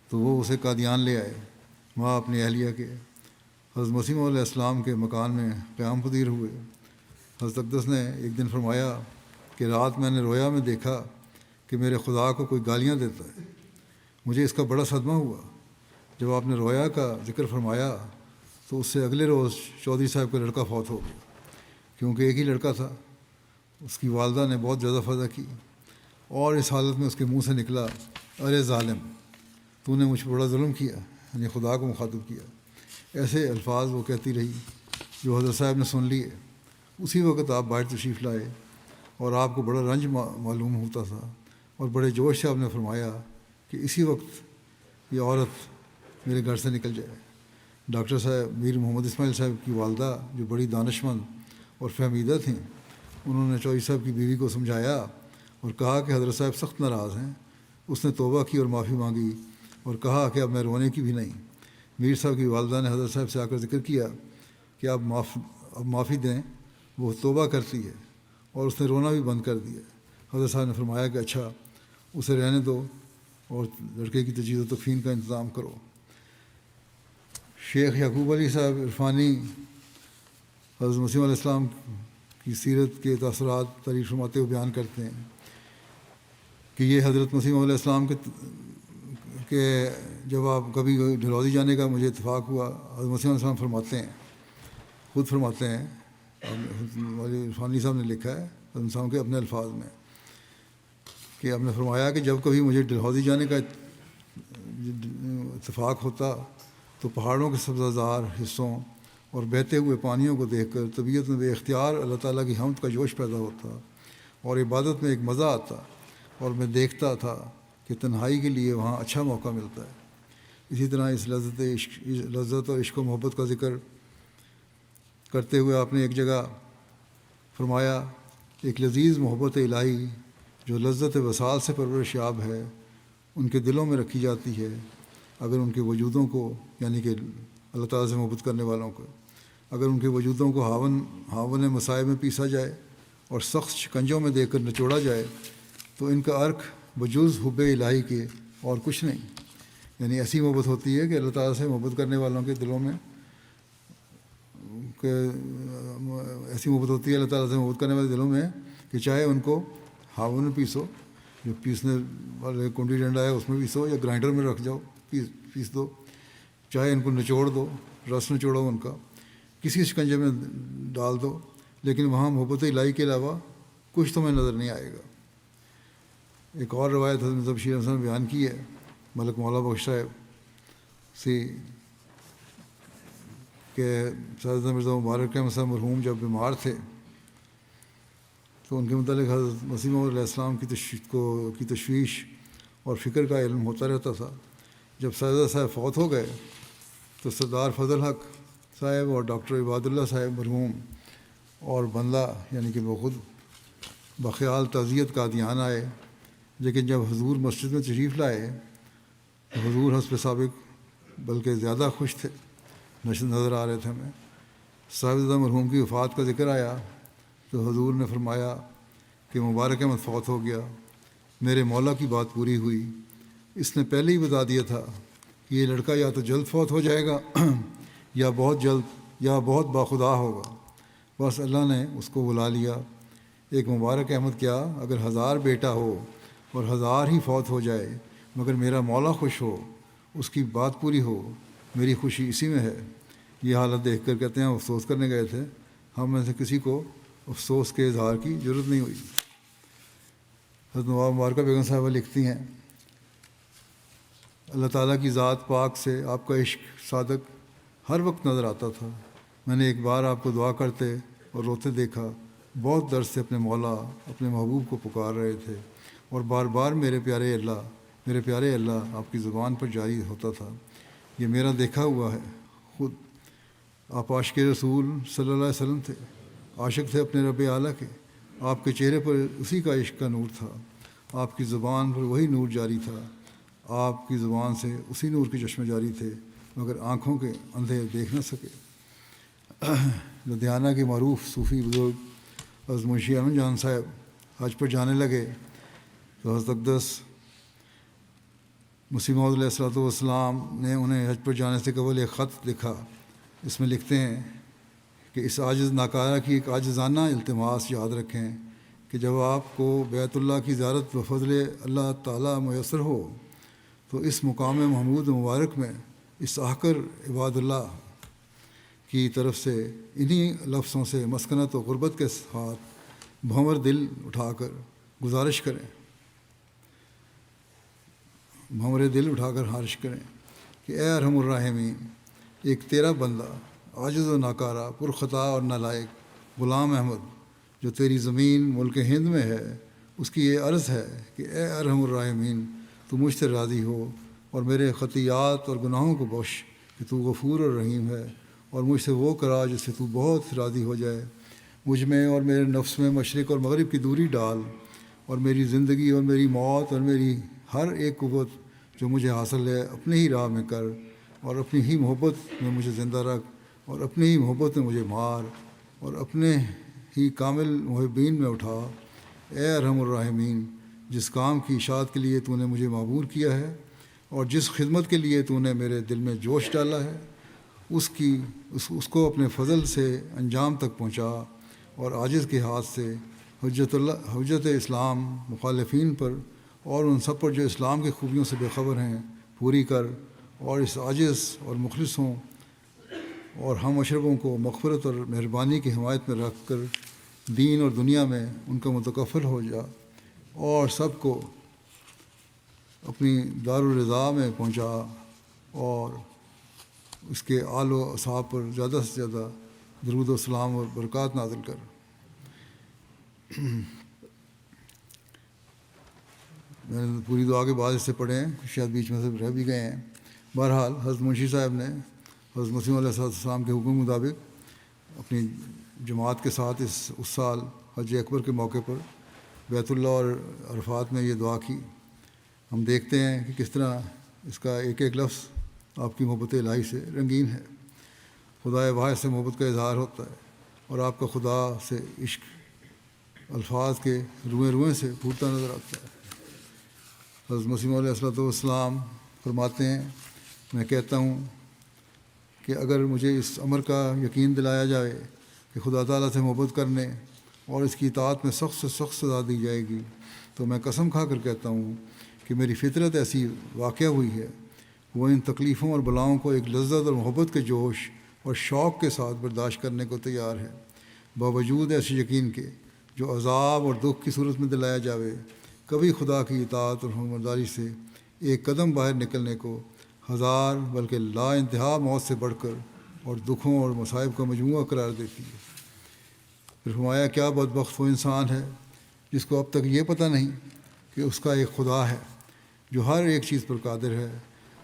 تو وہ اسے قادیان لے آئے، وہاں اپنی اہلیہ کے حضرت مسیح علیہ السلام کے مکان میں قیام پذیر ہوئے۔ حضرت اقدس نے ایک دن فرمایا کہ رات میں نے رویا میں دیکھا کہ میرے خدا کو کوئی گالیاں دیتا ہے۔ مجھے اس کا بڑا صدمہ ہوا۔ جب آپ نے رویا کا ذکر فرمایا تو اس سے اگلے روز چودھری صاحب کا لڑکا فوت ہو گیا، کیونکہ ایک ہی لڑکا تھا۔ اس کی والدہ نے بہت زیادہ فضا کی اور اس حالت میں اس کے منہ سے نکلا، ارے ظالم، تو نے مجھ پر بڑا ظلم کیا، یعنی خدا کو مخاطب کیا۔ ایسے الفاظ وہ کہتی رہی جو حضرت صاحب نے سن لیے۔ اسی وقت آپ باہر تشریف لائے اور آپ کو بڑا رنج معلوم ہوتا تھا، اور بڑے جوش سے آپ نے فرمایا کہ اسی وقت یہ عورت میرے گھر سے نکل جائے۔ ڈاکٹر صاحب میر محمد اسماعیل صاحب کی والدہ جو بڑی دانشمند اور فہمیدہ تھیں، انہوں نے چودھری صاحب کی بیوی کو سمجھایا اور کہا کہ حضرت صاحب سخت ناراض ہیں۔ اس نے توبہ کی اور معافی مانگی اور کہا کہ اب میں رونے کی بھی نہیں۔ میر صاحب کی والدہ نے حضرت صاحب سے آ کر ذکر کیا کہ اب معافی دیں، وہ توبہ کرتی ہے، اور اس نے رونا بھی بند کر دیا۔ حضرت صاحب نے فرمایا کہ اچھا اسے رہنے دو اور لڑکے کی تجہیز و تکفین کا انتظام کرو۔ شیخ یعقوب علی صاحب عرفانی حضرت مسیح علیہ السلام کی سیرت کے تاثرات تعریف فرماتے ہوئے بیان کرتے ہیں کہ یہ حضرت مسیح علیہ السلام کے جب آپ کبھی ڈھلوزی جانے کا مجھے اتفاق ہوا، حضرت مسیح علیہ السلام فرماتے ہیں، خود فرماتے ہیں، عرفانی صاحب نے لکھا ہے حضرت صاحب کے اپنے الفاظ میں کہ آپ نے فرمایا کہ جب کبھی مجھے ڈلہوزی جانے کا اتفاق ہوتا تو پہاڑوں کے سبزہ زار حصوں اور بہتے ہوئے پانیوں کو دیکھ کر طبیعت میں بے اختیار اللہ تعالیٰ کی حمد کا جوش پیدا ہوتا اور عبادت میں ایک مزہ آتا، اور میں دیکھتا تھا کہ تنہائی کے لیے وہاں اچھا موقع ملتا ہے۔ اسی طرح اس لذت اور عشق و محبت کا ذکر کرتے ہوئے آپ نے ایک جگہ فرمایا، ایک لذیذ محبت الہی جو لذت وصال سے پرورش یاب ہے ان کے دلوں میں رکھی جاتی ہے، اگر ان کے وجودوں کو، یعنی کہ اللہ تعالیٰ سے محبت کرنے والوں کو، اگر ان کے وجودوں کو ہاون مصائب میں پیسا جائے اور سخت شکنجوں میں دے کر نچوڑا جائے تو ان کا عرق بجز حب الہی کے اور کچھ نہیں. یعنی ایسی محبت ہوتی ہے کہ اللہ تعالیٰ سے محبت کرنے والوں کے دلوں میں ایسی محبت ہوتی ہے اللہ تعالیٰ سے محبت کرنے والے دلوں میں کہ چاہے ان کو ہاون میں پیسو، جو پیسنے والے کنڈی ڈنڈا ہے اس میں پیسو، یا گرائنڈر میں رکھ جاؤ پیس دو، چاہے ان کو نچوڑ دو، رس نچوڑو ان کا، کسی شکنجے میں ڈال دو، لیکن وہاں محبت الہی کے علاوہ کچھ تمہیں نظر نہیں آئے گا. ایک اور روایت حضرت بشیر احمد نے بیان کی ہے ملک مولا بخش صاحب سے کہ سید مرزا مبارک احمد صاحب مرحوم جب بیمار تھے تو ان کے متعلق حضرت مسیح موعود علیہ السلام کی تشویش اور فکر کا علم ہوتا رہتا تھا. جب سیدہ صاحب فوت ہو گئے تو سردار فضل حق صاحب اور ڈاکٹر عباد اللہ صاحب مرحوم اور بندہ یعنی کہ وہ خود بخیال تعزیت قادیان آئے، لیکن جب حضور مسجد میں تشریف لائے تو حضور حسب سابق بلکہ زیادہ خوش تھے نظر آ رہے تھے ہمیں. صاحبزادہ مرحوم کی وفات کا ذکر آیا تو حضور نے فرمایا کہ مبارک احمد فوت ہو گیا، میرے مولا کی بات پوری ہوئی، اس نے پہلے ہی بتا دیا تھا کہ یہ لڑکا یا تو جلد فوت ہو جائے گا یا بہت جلد یا بہت باخدا ہوگا. بس اللہ نے اس کو بلا لیا. ایک مبارک احمد کیا اگر 1000 بیٹا ہو اور 1000 ہی فوت ہو جائے مگر میرا مولا خوش ہو، اس کی بات پوری ہو، میری خوشی اسی میں ہے. یہ حالت دیکھ کر کہتے ہیں افسوس کرنے گئے تھے، ہم میں سے کسی کو افسوس کے اظہار کی ضرورت نہیں ہوئی. حضرت نواب مبارکہ بیگم صاحبہ لکھتی ہیں، اللہ تعالیٰ کی ذات پاک سے آپ کا عشق صادق ہر وقت نظر آتا تھا. میں نے ایک بار آپ کو دعا کرتے اور روتے دیکھا، بہت درد سے اپنے مولا اپنے محبوب کو پکار رہے تھے اور بار بار میرے پیارے اللہ آپ کی زبان پر جاری ہوتا تھا. یہ میرا دیکھا ہوا ہے. خود آپ عاشق رسول صلی اللہ علیہ وسلم تھے، عاشق تھے اپنے رب اعلیٰ کے. آپ کے چہرے پر اسی کا عشق کا نور تھا، آپ کی زبان پر وہی نور جاری تھا، آپ کی زبان سے اسی نور کے چشمے جاری تھے، مگر آنکھوں کے اندھے دیکھ نہ سکے. لدھیانہ کے معروف صوفی بزرگ حضرت منشی احمد جان صاحب حج پر جانے لگے تو حضرت اقدس مسیح موعود علیہ السلام نے انہیں حج پر جانے سے قبل ایک خط لکھا. اس میں لکھتے ہیں کہ اس عاجز ناکارہ کی ایک عاجزانہ التماس یاد رکھیں کہ جب آپ کو بیت اللہ کی زیارت بفضل اللہ تعالیٰ میسر ہو تو اس مقام محمود مبارک میں اس آخر عباد اللہ کی طرف سے انہی لفظوں سے مسکنت و غربت کے ساتھ بھنور دل اٹھا کر گزارش کریں، بھنورے دل اٹھا کر خارش کریں کہ اے ارحم الراحمین، ایک تیرا بندہ عاجز و ناکارہ پرخطا اور نالائق غلام احمد جو تیری زمین ملک ہند میں ہے، اس کی یہ عرض ہے کہ اے ارحم الراحمین، تو مجھ سے راضی ہو اور میرے خطیات اور گناہوں کو بخش کہ تو غفور اور رحیم ہے، اور مجھ سے وہ کرا جس سے تو بہت راضی ہو جائے. مجھ میں اور میرے نفس میں مشرق اور مغرب کی دوری ڈال، اور میری زندگی اور میری موت اور میری ہر ایک قوت جو مجھے حاصل ہے اپنے ہی راہ میں کر، اور اپنی ہی محبت میں مجھے زندہ رکھ، اور اپنی ہی محبت میں مجھے مار، اور اپنے ہی کامل محبین میں اٹھا. اے ارحم الراحمین، جس کام کی اشاعت کے لیے تو نے مجھے معمور کیا ہے اور جس خدمت کے لیے تو نے میرے دل میں جوش ڈالا ہے، اس کو اپنے فضل سے انجام تک پہنچا، اور عاجز کے ہاتھ سے حجت اسلام مخالفین پر اور ان سب پر جو اسلام کی خوبیوں سے بے خبر ہیں پوری کر، اور اس عاجز اور مخلصوں اور ہم اشربوں کو مغفرت اور مہربانی کی حمایت میں رکھ کر دین اور دنیا میں ان کا متکفل ہو جا، اور سب کو اپنی دارالرضا میں پہنچا، اور اس کے آل و اصحاب پر زیادہ سے زیادہ درود و سلام اور برکات نازل کر. میں نے پوری دعا کے بعد اس سے پڑھے ہیں، شاید بیچ میں سے رہ بھی گئے ہیں. بہرحال حضرت منشی صاحب نے حضرت مسیح علیہ السلام کے حکم کے مطابق اپنی جماعت کے ساتھ اس سال حج اکبر کے موقع پر بیت اللہ اور عرفات میں یہ دعا کی. ہم دیکھتے ہیں کہ کس طرح اس کا ایک ایک لفظ آپ کی محبت الہی سے رنگین ہے. خدا واحد سے محبت کا اظہار ہوتا ہے اور آپ کا خدا سے عشق الفاظ کے روئیں روئیں سے پھوٹتا نظر آتا ہے. حضرت مسیح علیہ الصلوۃ والسلام فرماتے ہیں میں کہتا ہوں کہ اگر مجھے اس امر کا یقین دلایا جائے کہ خدا تعالیٰ سے محبت کرنے اور اس کی اطاعت میں سخت سے سخت سزا دی جائے گی تو میں قسم کھا کر کہتا ہوں کہ میری فطرت ایسی واقع ہوئی ہے. وہ ان تکلیفوں اور بلاؤں کو ایک لذت اور محبت کے جوش اور شوق کے ساتھ برداشت کرنے کو تیار ہے باوجود ایسے یقین کے جو عذاب اور دکھ کی صورت میں دلایا جاوے. کبھی خدا کی اطاعت اور فرمانبرداری سے ایک قدم باہر نکلنے کو ہزار بلکہ لا انتہا موت سے بڑھ کر اور دکھوں اور مصائب کا مجموعہ قرار دیتی ہے. پھر فرمایا کیا بدبخت وہ انسان ہے جس کو اب تک یہ پتہ نہیں کہ اس کا ایک خدا ہے جو ہر ایک چیز پر قادر ہے.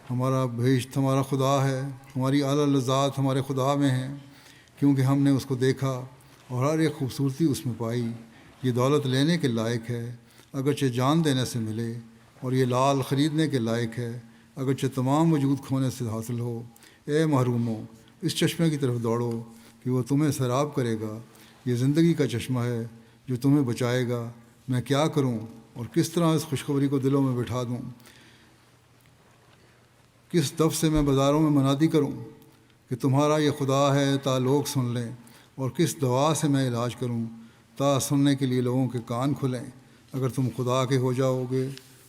ہمارا بہشت ہمارا خدا ہے, ہماری اعلیٰ لذات ہمارے خدا میں ہیں کیونکہ ہم نے اس کو دیکھا اور ہر ایک خوبصورتی اس میں پائی. یہ دولت لینے کے لائق ہے اگرچہ جان دینے سے ملے, اور یہ لال خریدنے کے لائق ہے اگرچہ تمام وجود کھونے سے حاصل ہو. اے محروموں, اس چشمے کی طرف دوڑو کہ وہ تمہیں سیراب کرے گا. یہ زندگی کا چشمہ ہے جو تمہیں بچائے گا. میں کیا کروں اور کس طرح اس خوشخبری کو دلوں میں بٹھا دوں؟ کس دف سے میں بازاروں میں منادی کروں کہ تمہارا یہ خدا ہے تا لوگ سن لیں, اور کس دوا سے میں علاج کروں تا سننے کے لیے لوگوں کے کان کھلیں. اگر تم خدا کے ہو جاؤ گے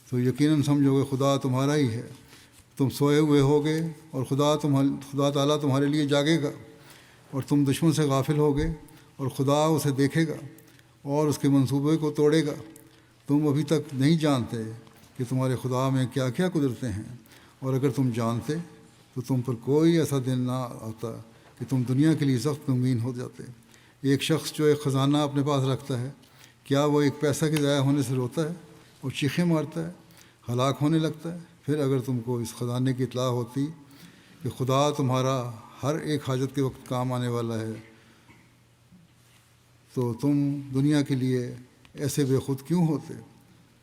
تو یقیناً سمجھو گے خدا تمہارا ہی ہے. تم سوئے ہوئے ہوگے اور خدا تعالیٰ تمہارے لیے جاگے گا, اور تم دشمن سے غافل ہوگے اور خدا اسے دیکھے گا اور اس کے منصوبے کو توڑے گا. تم ابھی تک نہیں جانتے کہ تمہارے خدا میں کیا کیا قدرتیں ہیں, اور اگر تم جانتے تو تم پر کوئی ایسا دن نہ آتا کہ تم دنیا کے لیے سخت غمگین ہو جاتے. ایک شخص جو ایک خزانہ اپنے پاس رکھتا ہے, کیا وہ ایک پیسہ کے ضائع ہونے سے روتا ہے اور چیخیں مارتا ہے, ہلاک ہونے لگتا ہے؟ پھر اگر تم کو اس خزانے کی اطلاع ہوتی کہ خدا تمہارا ہر ایک حاجت کے وقت کام آنے والا ہے تو تم دنیا کے لیے ایسے بے خود کیوں ہوتے؟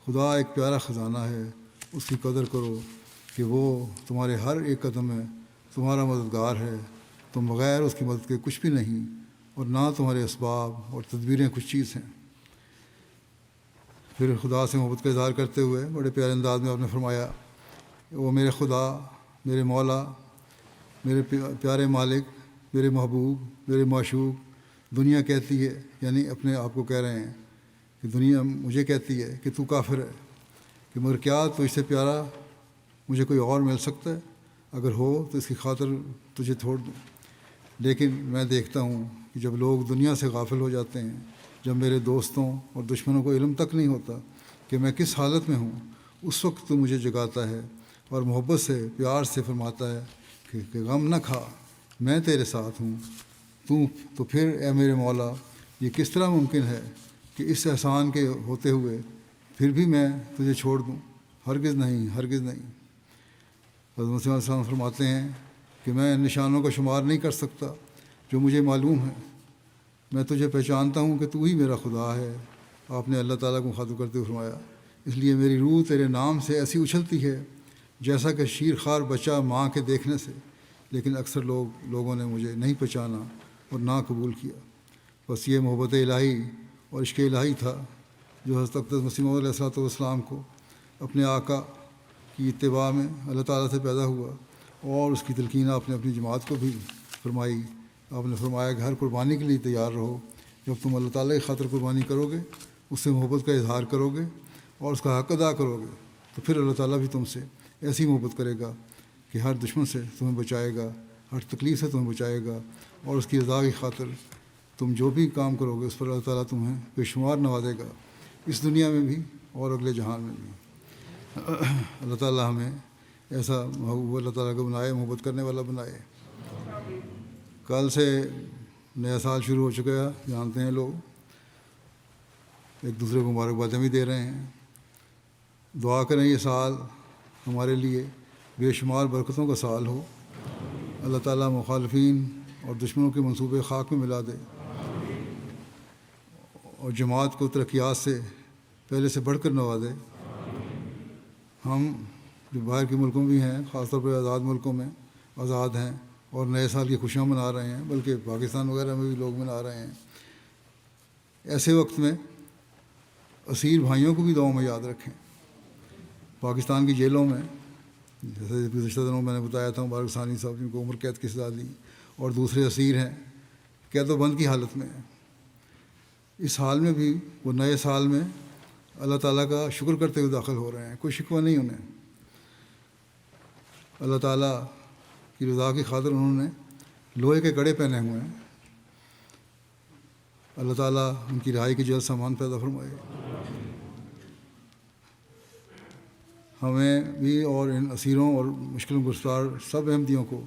خدا ایک پیارا خزانہ ہے, اس کی قدر کرو کہ وہ تمہارے ہر ایک قدم میں تمہارا مددگار ہے. تم بغیر اس کی مدد کے کچھ بھی نہیں, اور نہ تمہارے اسباب اور تدبیریں کچھ چیز ہیں. پھر خدا سے محبت کا اظہار کرتے ہوئے بڑے پیارے انداز میں آپ نے فرمایا وہ میرے خدا, میرے مولا, میرے پیارے مالک, میرے محبوب, میرے معشوق. دنیا کہتی ہے, یعنی اپنے آپ کو کہہ رہے ہیں کہ دنیا مجھے کہتی ہے کہ تو کافر ہے, کہ مگر کیا تو اس سے پیارا مجھے کوئی اور مل سکتا ہے؟ اگر ہو تو اس کی خاطر تجھے چھوڑ دوں. لیکن میں دیکھتا ہوں کہ جب لوگ دنیا سے غافل ہو جاتے ہیں, جب میرے دوستوں اور دشمنوں کو علم تک نہیں ہوتا کہ میں کس حالت میں ہوں, اس وقت تو مجھے جگاتا ہے اور محبت سے پیار سے فرماتا ہے کہ غم نہ کھا, میں تیرے ساتھ ہوں. تو پھر اے میرے مولا, یہ کس طرح ممکن ہے کہ اس احسان کے ہوتے ہوئے پھر بھی میں تجھے چھوڑ دوں؟ ہرگز نہیں, ہرگز نہیں. حضرت مسیح علیہ السلام فرماتے ہیں کہ میں ان نشانوں کا شمار نہیں کر سکتا جو مجھے معلوم ہے. میں تجھے پہچانتا ہوں کہ تو ہی میرا خدا ہے. آپ نے اللہ تعالیٰ کو مخاطب کرتے ہوئے فرمایا اس لیے میری روح تیرے نام سے ایسی اچھلتی ہے جیسا کہ شیر خوار بچہ ماں کے دیکھنے سے, لیکن اکثر لوگوں نے مجھے نہیں پہچانا اور نہ قبول کیا. بس یہ محبت الہی اور عشق الہی تھا جو حضرت اقدس مسیح موعود علیہ السلام کو اپنے آقا کی اتباع میں اللہ تعالیٰ سے پیدا ہوا, اور اس کی تلقین آپ نے اپنی جماعت کو بھی فرمائی. آپ نے فرمایا کہ ہر قربانی کے لیے تیار رہو. جب تم اللہ تعالیٰ کی خاطر قربانی کرو گے, اس سے محبت کا اظہار کرو گے اور اس کا حق ادا کرو گے, تو پھر اللہ تعالیٰ بھی تم سے ایسی محبت کرے گا کہ ہر دشمن سے تمہیں بچائے گا, ہر تکلیف سے تمہیں بچائے گا, اور اس کی رضا کی خاطر تم جو بھی کام کرو گے اس پر اللہ تعالیٰ تمہیں بے شمار نوازے گا, اس دنیا میں بھی اور اگلے جہان میں بھی. اللہ تعالیٰ ہمیں ایسا محبوب اللہ تعالیٰ کو بنائے, محبت کرنے والا بنائے. کل سے نیا سال شروع ہو چکا ہے, جانتے ہیں لوگ, ایک دوسرے کو مبارکبادیں بھی دے رہے ہیں. دعا کریں یہ سال ہمارے لیے بے شمار برکتوں کا سال ہو. اللہ تعالیٰ مخالفین اور دشمنوں کے منصوبے خاک میں ملا دے، اور جماعت کو ترقیات سے پہلے سے بڑھ کر نوازے۔ ہم جو باہر کے ملکوں بھی ہیں، خاص طور پہ آزاد ملکوں میں آزاد ہیں اور نئے سال کی خوشیاں منا رہے ہیں، بلکہ پاکستان وغیرہ میں بھی لوگ منا رہے ہیں۔ ایسے وقت میں اسیر بھائیوں کو بھی دعاؤں میں یاد رکھیں۔ پاکستان کی جیلوں میں جیسے گزشتہ دنوں میں نے بتایا تھا، مبارک ثانی صاحب جن کو عمر قید کی سزا دی، اور دوسرے اسیر ہیں قید و بند کی حالت میں ہیں۔ اس حال میں بھی وہ نئے سال میں اللہ تعالیٰ کا شکر کرتے ہوئے داخل ہو رہے ہیں، کوئی شکوہ نہیں انہیں۔ اللہ تعالیٰ کی رضا کی خاطر انہوں نے لوہے کے کڑے پہنے ہوئے ہیں۔ اللہ تعالیٰ ان کی رہائی کی جلد سامان پیدا فرمائے۔ ہمیں بھی اور ان اسیروں اور مشکل گرفتار سب احمدیوں کو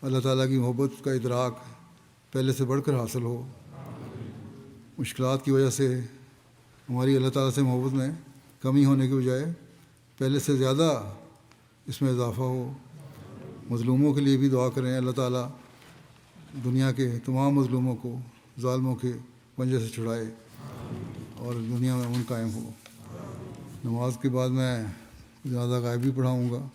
اللہ تعالیٰ کی محبت کا ادراک پہلے سے بڑھ کر حاصل ہو۔ مشکلات کی وجہ سے ہماری اللہ تعالیٰ سے محبت میں کمی ہونے کے بجائے پہلے سے زیادہ اس میں اضافہ ہو۔ مظلوموں کے لیے بھی دعا کریں، اللہ تعالیٰ دنیا کے تمام مظلوموں کو ظالموں کے پنجے سے چھڑائے اور دنیا میں امن قائم ہو۔ نماز کے بعد میں جنازہ غائب بھی پڑھاؤں گا۔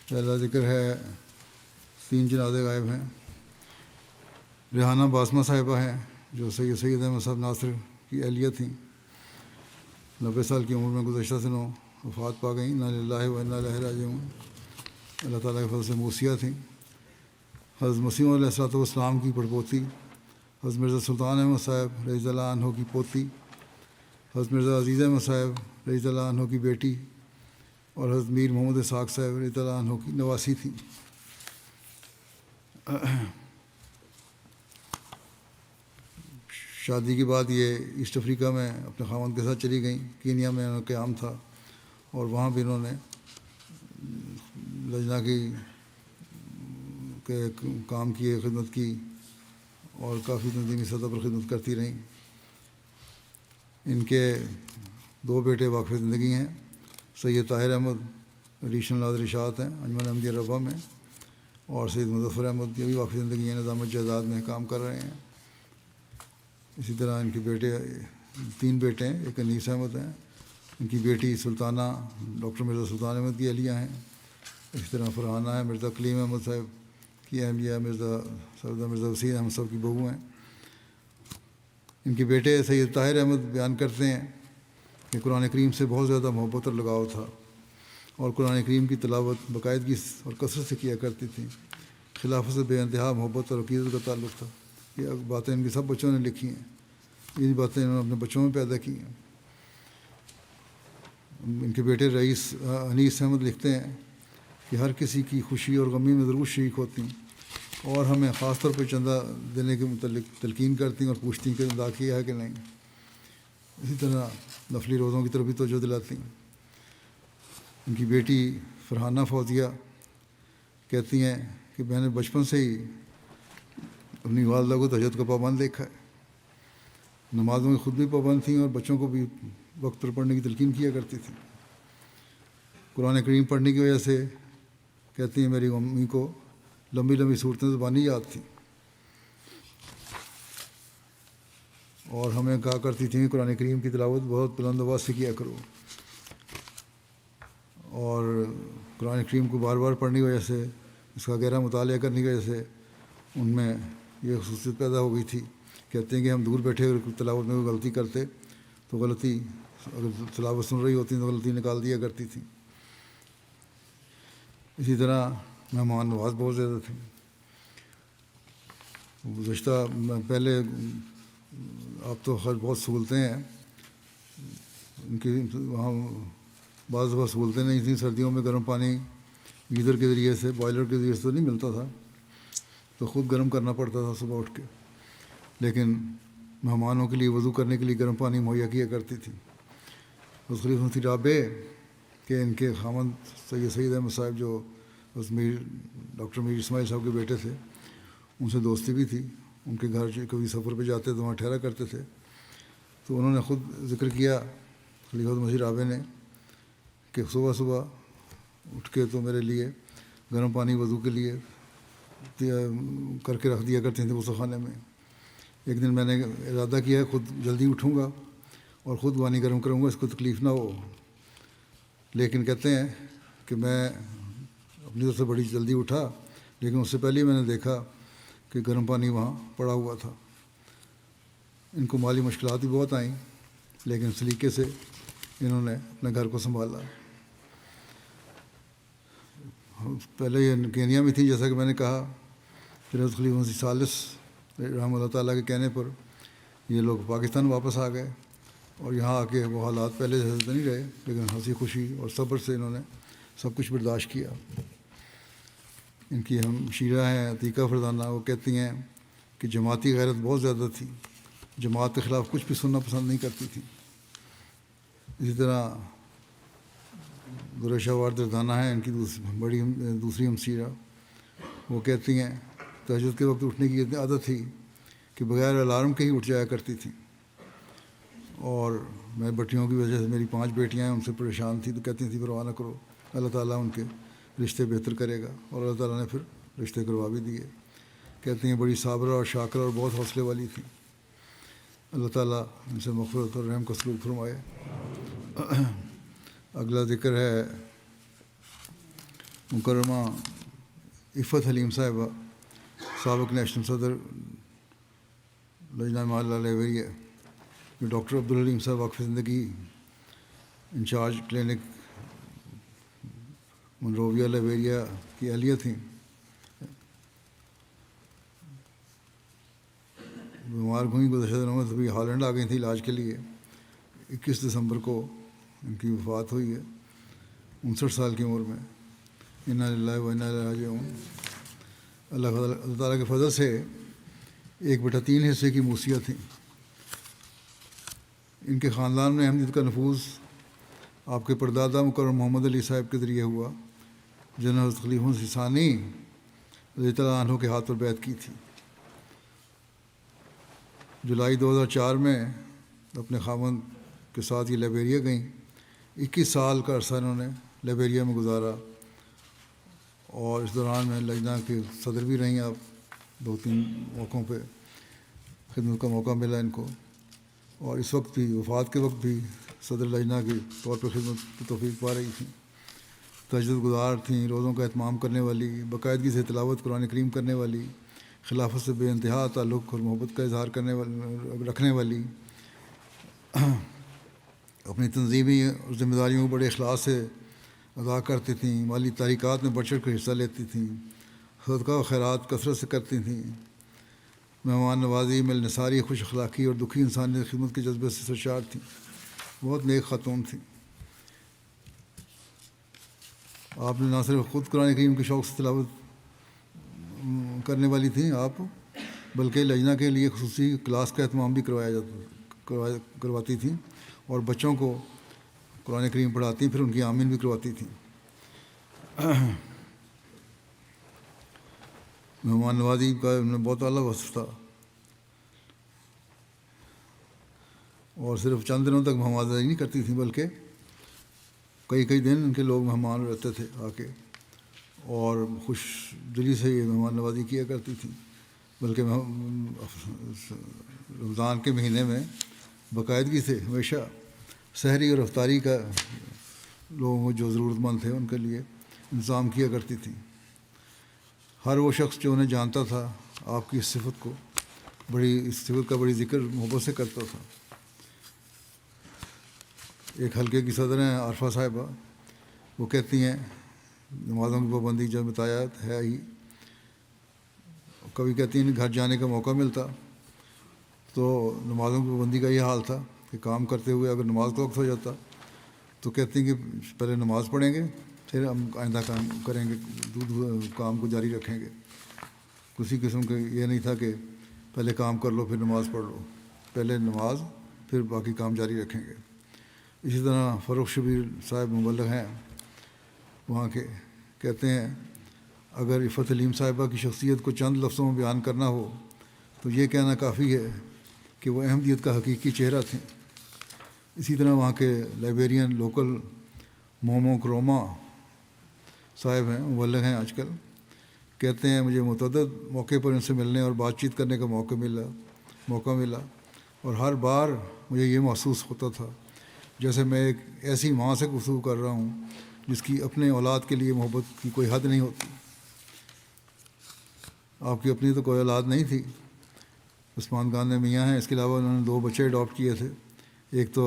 پہلا ذکر ہے 3 جنازے غائب ہیں۔ ریحانہ باسمہ صاحبہ ہیں جو سید احمد صاحب ناصر کی اہلیہ تھیں، 90 سال کی عمر میں گزشتہ دنوں وفات پا گئیں۔ انا للہ و انا الیہ راجعون۔ اللہ تعالیٰ کے فضل سے موسیہ تھیں۔ حضرت مسیح علیہ الصلوۃ والسلام کی پڑپوتی حضرت مرزا سلطان احمد صاحب رضی اللہ عنہ کی پوتی، حضرت مرزا عزیز احمد صاحب رضی اللہ عنہ کی بیٹی، اور حضرت میر محمد اسحاق صاحب رضی اللہ عنہ کی نواسی تھیں۔ شادی کے بعد یہ ایسٹ افریقہ میں اپنے خاوند کے ساتھ چلی گئیں۔ کینیا میں انہوں کا قیام تھا اور وہاں بھی انہوں نے لجنہ کی کام کیے، خدمت کی اور کافی تنظیمی سطح پر خدمت کرتی رہیں۔ ان کے 2 بیٹے واقف زندگی ہیں۔ سید طاہر احمد ایڈیشنل ناظر اشاعت ہیں انجمن احمدیہ ربہ میں، اور سید مظفر احمد یہ بھی واقف زندگی ہیں، نظام الجائزاد میں کام کر رہے ہیں۔ اسی طرح ان کے بیٹے 3 بیٹے ہیں، ایک انیس احمد ہیں، ان کی بیٹی سلطانہ ڈاکٹر مرزا سلطان احمد کی اہلیہ ہیں۔ اسی طرح فرحانہ ہے مرزا کلیم احمد صاحب کی اہلیہ، مرزا وسیم احمد صاحب کی بہو ہیں۔ ان کے بیٹے سید طاہر احمد بیان کرتے ہیں کہ قرآن کریم سے بہت زیادہ محبت اور لگاؤ تھا، اور قرآن کریم کی تلاوت باقاعدگی اور کثرت سے کیا کرتی تھیں۔ خلافت سے بے انتہا محبت اور عقیدت کا تعلق تھا۔ یہ باتیں ان کے سب بچوں نے لکھی ہیں، یہ باتیں انہوں نے اپنے بچوں میں پیدا کی ہیں۔ ان کے بیٹے رئیس انیس احمد لکھتے ہیں کہ ہر کسی کی خوشی اور غمی میں ضرور شریک ہوتی ہیں، اور ہمیں خاص طور پہ چندہ دینے کے متعلق تلقین کرتی ہیں اور پوچھتی ہیں کہ ادا کیا ہے کہ نہیں۔ اسی طرح نفلی روزوں کی طرف بھی توجہ دلاتی ہیں۔ ان کی بیٹی فرحانہ فوزیہ کہتی ہیں کہ میں نے بچپن سے ہی اپنی والدہ کو تہجد کا پابند دیکھا ہے۔ نمازوں میں خود بھی پابند تھیں اور بچوں کو بھی وقت پر پڑھنے کی تلقین کیا کرتی تھیں۔ قرآن کریم پڑھنے کی وجہ سے کہتی ہیں میری امی کو لمبی لمبی صورتیں زبانی یاد تھیں، اور ہمیں کہا کرتی تھیں کہ قرآن کریم کی تلاوت بہت بلند آواز سے کیا کرو، اور قرآن کریم کو بار بار پڑھنے کی وجہ سے، اس کا گہرا مطالعہ کرنے کی وجہ سے ان میں یہ خصوصیت پیدا ہو گئی تھی۔ کہتے ہیں کہ ہم دور بیٹھے اور تلاوت میں کوئی غلطی کرتے تو غلطی، اگر تلاوت سن رہی ہوتی تو غلطی نکال دیا کرتی تھی۔ اسی طرح مہمان نواز بہت زیادہ تھے۔ گزشتہ پہلے اب تو خیر بہت سہولتیں ہیں ان کی، وہاں بعض دفعہ سہولتیں نہیں تھیں۔ سردیوں میں گرم پانی گیزر کے ذریعے سے، بوائلر کے ذریعے سے تو نہیں ملتا تھا، تو خود گرم کرنا پڑتا تھا صبح اٹھ کے، لیکن مہمانوں کے لیے وضو کرنے کے لیے گرم پانی مہیا کیا کرتی تھی۔ اس خلیفہ مسیح رابع کہ ان کے خاوند سید احمد صاحب جو ڈاکٹر میر اسماعیل صاحب کے بیٹے تھے، ان سے دوستی بھی تھی۔ ان کے گھر کبھی سفر پہ جاتے تو وہاں ٹھہرا کرتے تھے، تو انہوں نے خود ذکر کیا خلیفہ مسیح رابع نے کہ صبح صبح اٹھ کے تو میرے لیے گرم پانی وضو کے لیے کر کے رکھ دیا کرتے تھے غسل خانے میں. ایک دن میں نے ارادہ کیا خود جلدی اٹھوں گا اور خود پانی گرم کروں گا، اس کو تکلیف نہ ہو. لیکن کہتے ہیں کہ میں اپنی طرف سے بڑی جلدی اٹھا، لیکن اس سے پہلے میں نے دیکھا کہ گرم پانی وہاں پڑا ہوا تھا. ان کو مالی مشکلات بھی بہت آئیں، لیکن سلیقے سے انہوں نے اپنے گھر کو سنبھالا. پہلے یہ کینیا میں تھی، جیسا کہ میں نے کہا. پھر حضرت خلیفہ مسیح ثالث رحمہ اللہ تعالیٰ کے کہنے پر یہ لوگ پاکستان واپس آ گئے، اور یہاں آ کے وہ حالات پہلے جیسے تو نہیں رہے، لیکن ہنسی خوشی اور صبر سے انہوں نے سب کچھ برداشت کیا. ان کی ہم شیرہ ہیں عتیقہ فرزانہ، وہ کہتی ہیں کہ جماعتی غیرت بہت زیادہ تھی، جماعت کے خلاف کچھ بھی سننا پسند نہیں کرتی تھی. اسی طرح درشہ وار دردانہ ہیں، ان کی دوسری ہمشیرہ، وہ کہتی ہیں تہجد کے وقت اٹھنے کی اتنی عادت تھی کہ بغیر الارم کے ہی اٹھ جایا کرتی تھیں. اور میں بٹیوں کی وجہ سے میری 5 بیٹیاں ہیں، ان سے پریشان تھی، تو کہتی تھیں پرواہ نہ کرو، اللہ تعالیٰ ان کے رشتے بہتر کرے گا. اور اللہ تعالیٰ نے پھر رشتے کروا بھی دیے. کہتی ہیں بڑی صابرہ اور شاکرہ اور بہت حوصلے والی تھیں. اللہ تعالیٰ ان سے مغفرت اور رحم کا سلوک فرمائے. اگلا ذکر ہے مکرمہ عفت حلیم صاحبہ، سابق نیشنل صدر لجنہ محلہ لائبریری ہے. ڈاکٹر عبدالحلیم صاحب وقف زندگی انچارج کلینک منرویہ لائبیریا کی اہلیہ تھیں. بیمار ہوئیں، گزشتہ دنوں میں ابھی ہالینڈ آ گئی تھیں علاج کے لیے. 21 دسمبر کو ان کی وفات ہوئی ہے 59 سال کی عمر میں. انا للہ و انا الیہ راجعون. اللہ تعالیٰ کے فضل سے 1/3 حصے کی موسیہ تھیں. ان کے خاندان میں احمدیت کا نفوذ آپ کے پردادا مکرم محمد علی صاحب کے ذریعے ہوا، جنہوں نے حضرت خلیفہ مسیح ثانی رضی اللہ عنہ کے ہاتھ پر بیعت کی تھی. جولائی 2004 میں اپنے خاوند کے ساتھ یہ لائبیریا گئیں. 21 سال کا عرصہ انہوں نے لائبیریا میں گزارا، اور اس دوران میں لجنہ کے صدر بھی رہیں. آپ 2-3 موقعوں پہ خدمت کا موقع ملا ان کو، اور اس وقت بھی وفات کے وقت بھی صدر لجنہ کے طور پر خدمت کی توفیق پا رہی تھیں. تہجد گزار تھیں، روزوں کا اہتمام کرنے والی، باقاعدگی سے تلاوت قرآن کریم کرنے والی، خلافت سے بے انتہا تعلق اور محبت کا اظہار رکھنے والی، اپنی تنظیمی اور ذمہ داریوں کو بڑے اخلاص سے ادا کرتی تھیں. مالی تحریکات میں بڑھ چڑھ کر حصہ لیتی تھیں. صدقہ و خیرات کثرت سے کرتی تھیں. مہمان نوازی، مل نثاری، خوش اخلاقی اور دکھی انسانی خدمت کے جذبے سے سرشار تھیں. بہت نیک خاتون تھیں. آپ نے نہ صرف خود قرآن کریم کے شوق سے تلاوت کرنے والی تھیں آپ، بلکہ لجنہ کے لیے خصوصی کلاس کا اہتمام بھی کرواتی تھیں، اور بچوں کو قرآن کریم پڑھاتی، پھر ان کی آمین بھی کرواتی تھیں. مہمان نوازی کا انہیں بہت اعلیٰ وصف تھا، اور صرف چند دنوں تک مہمان نوازی نہیں کرتی تھیں، بلکہ کئی دن ان کے لوگ مہمان رہتے تھے آ کے، اور خوش دلی سے یہ مہمان نوازی کیا کرتی تھیں. بلکہ رمضان کے مہینے میں باقاعدگی سے ہمیشہ سحری اور افطاری کا لوگوں جو ضرورت مند تھے ان کے لیے انتظام کیا کرتی تھیں. ہر وہ شخص جو انہیں جانتا تھا آپ کی اس صفت کا بڑی ذکر محبت سے کرتا تھا. ایک حلقے کی صدر ہیں عارفہ صاحبہ، وہ کہتی ہیں نمازوں کی پابندی جو بتایا ہے ہی، کبھی کہتی ہیں گھر جانے کا موقع ملتا تو نمازوں کی پابندی کا یہ حال تھا کہ کام کرتے ہوئے اگر نماز کا وقت ہو جاتا تو کہتی ہیں کہ پہلے نماز پڑھیں گے، پھر ہم آئندہ کام کریں گے، کام کو جاری رکھیں گے. کسی قسم کا یہ نہیں تھا کہ پہلے کام کر لو پھر نماز پڑھ لو، پہلے نماز پھر باقی کام جاری رکھیں گے. اسی طرح فروخ شبیر صاحب مبلغ ہیں وہاں کے، کہتے ہیں اگر عفت حلیم صاحبہ کی شخصیت کو چند لفظوں میں بیان کرنا ہو تو یہ کہنا کافی ہے کہ وہ احمدیت کا حقیقی چہرہ تھیں. اسی طرح وہاں کے لائبیرین لوکل مومو کروما صاحب ہیں، مبلغ ہیں آج کل، کہتے ہیں مجھے متعدد موقع پر ان سے ملنے اور بات چیت کرنے کا موقع ملا اور ہر بار مجھے یہ محسوس ہوتا تھا جیسے میں ایک ایسی ماں سے گفتگو کر رہا ہوں جس کی اپنے اولاد کے لیے محبت کی کوئی حد نہیں ہوتی۔ آپ کی اپنی تو کوئی اولاد نہیں تھی، عثمان غانم میاں ہیں، اس کے علاوہ انہوں نے 2 بچے اڈاپٹ کیے تھے۔ ایک تو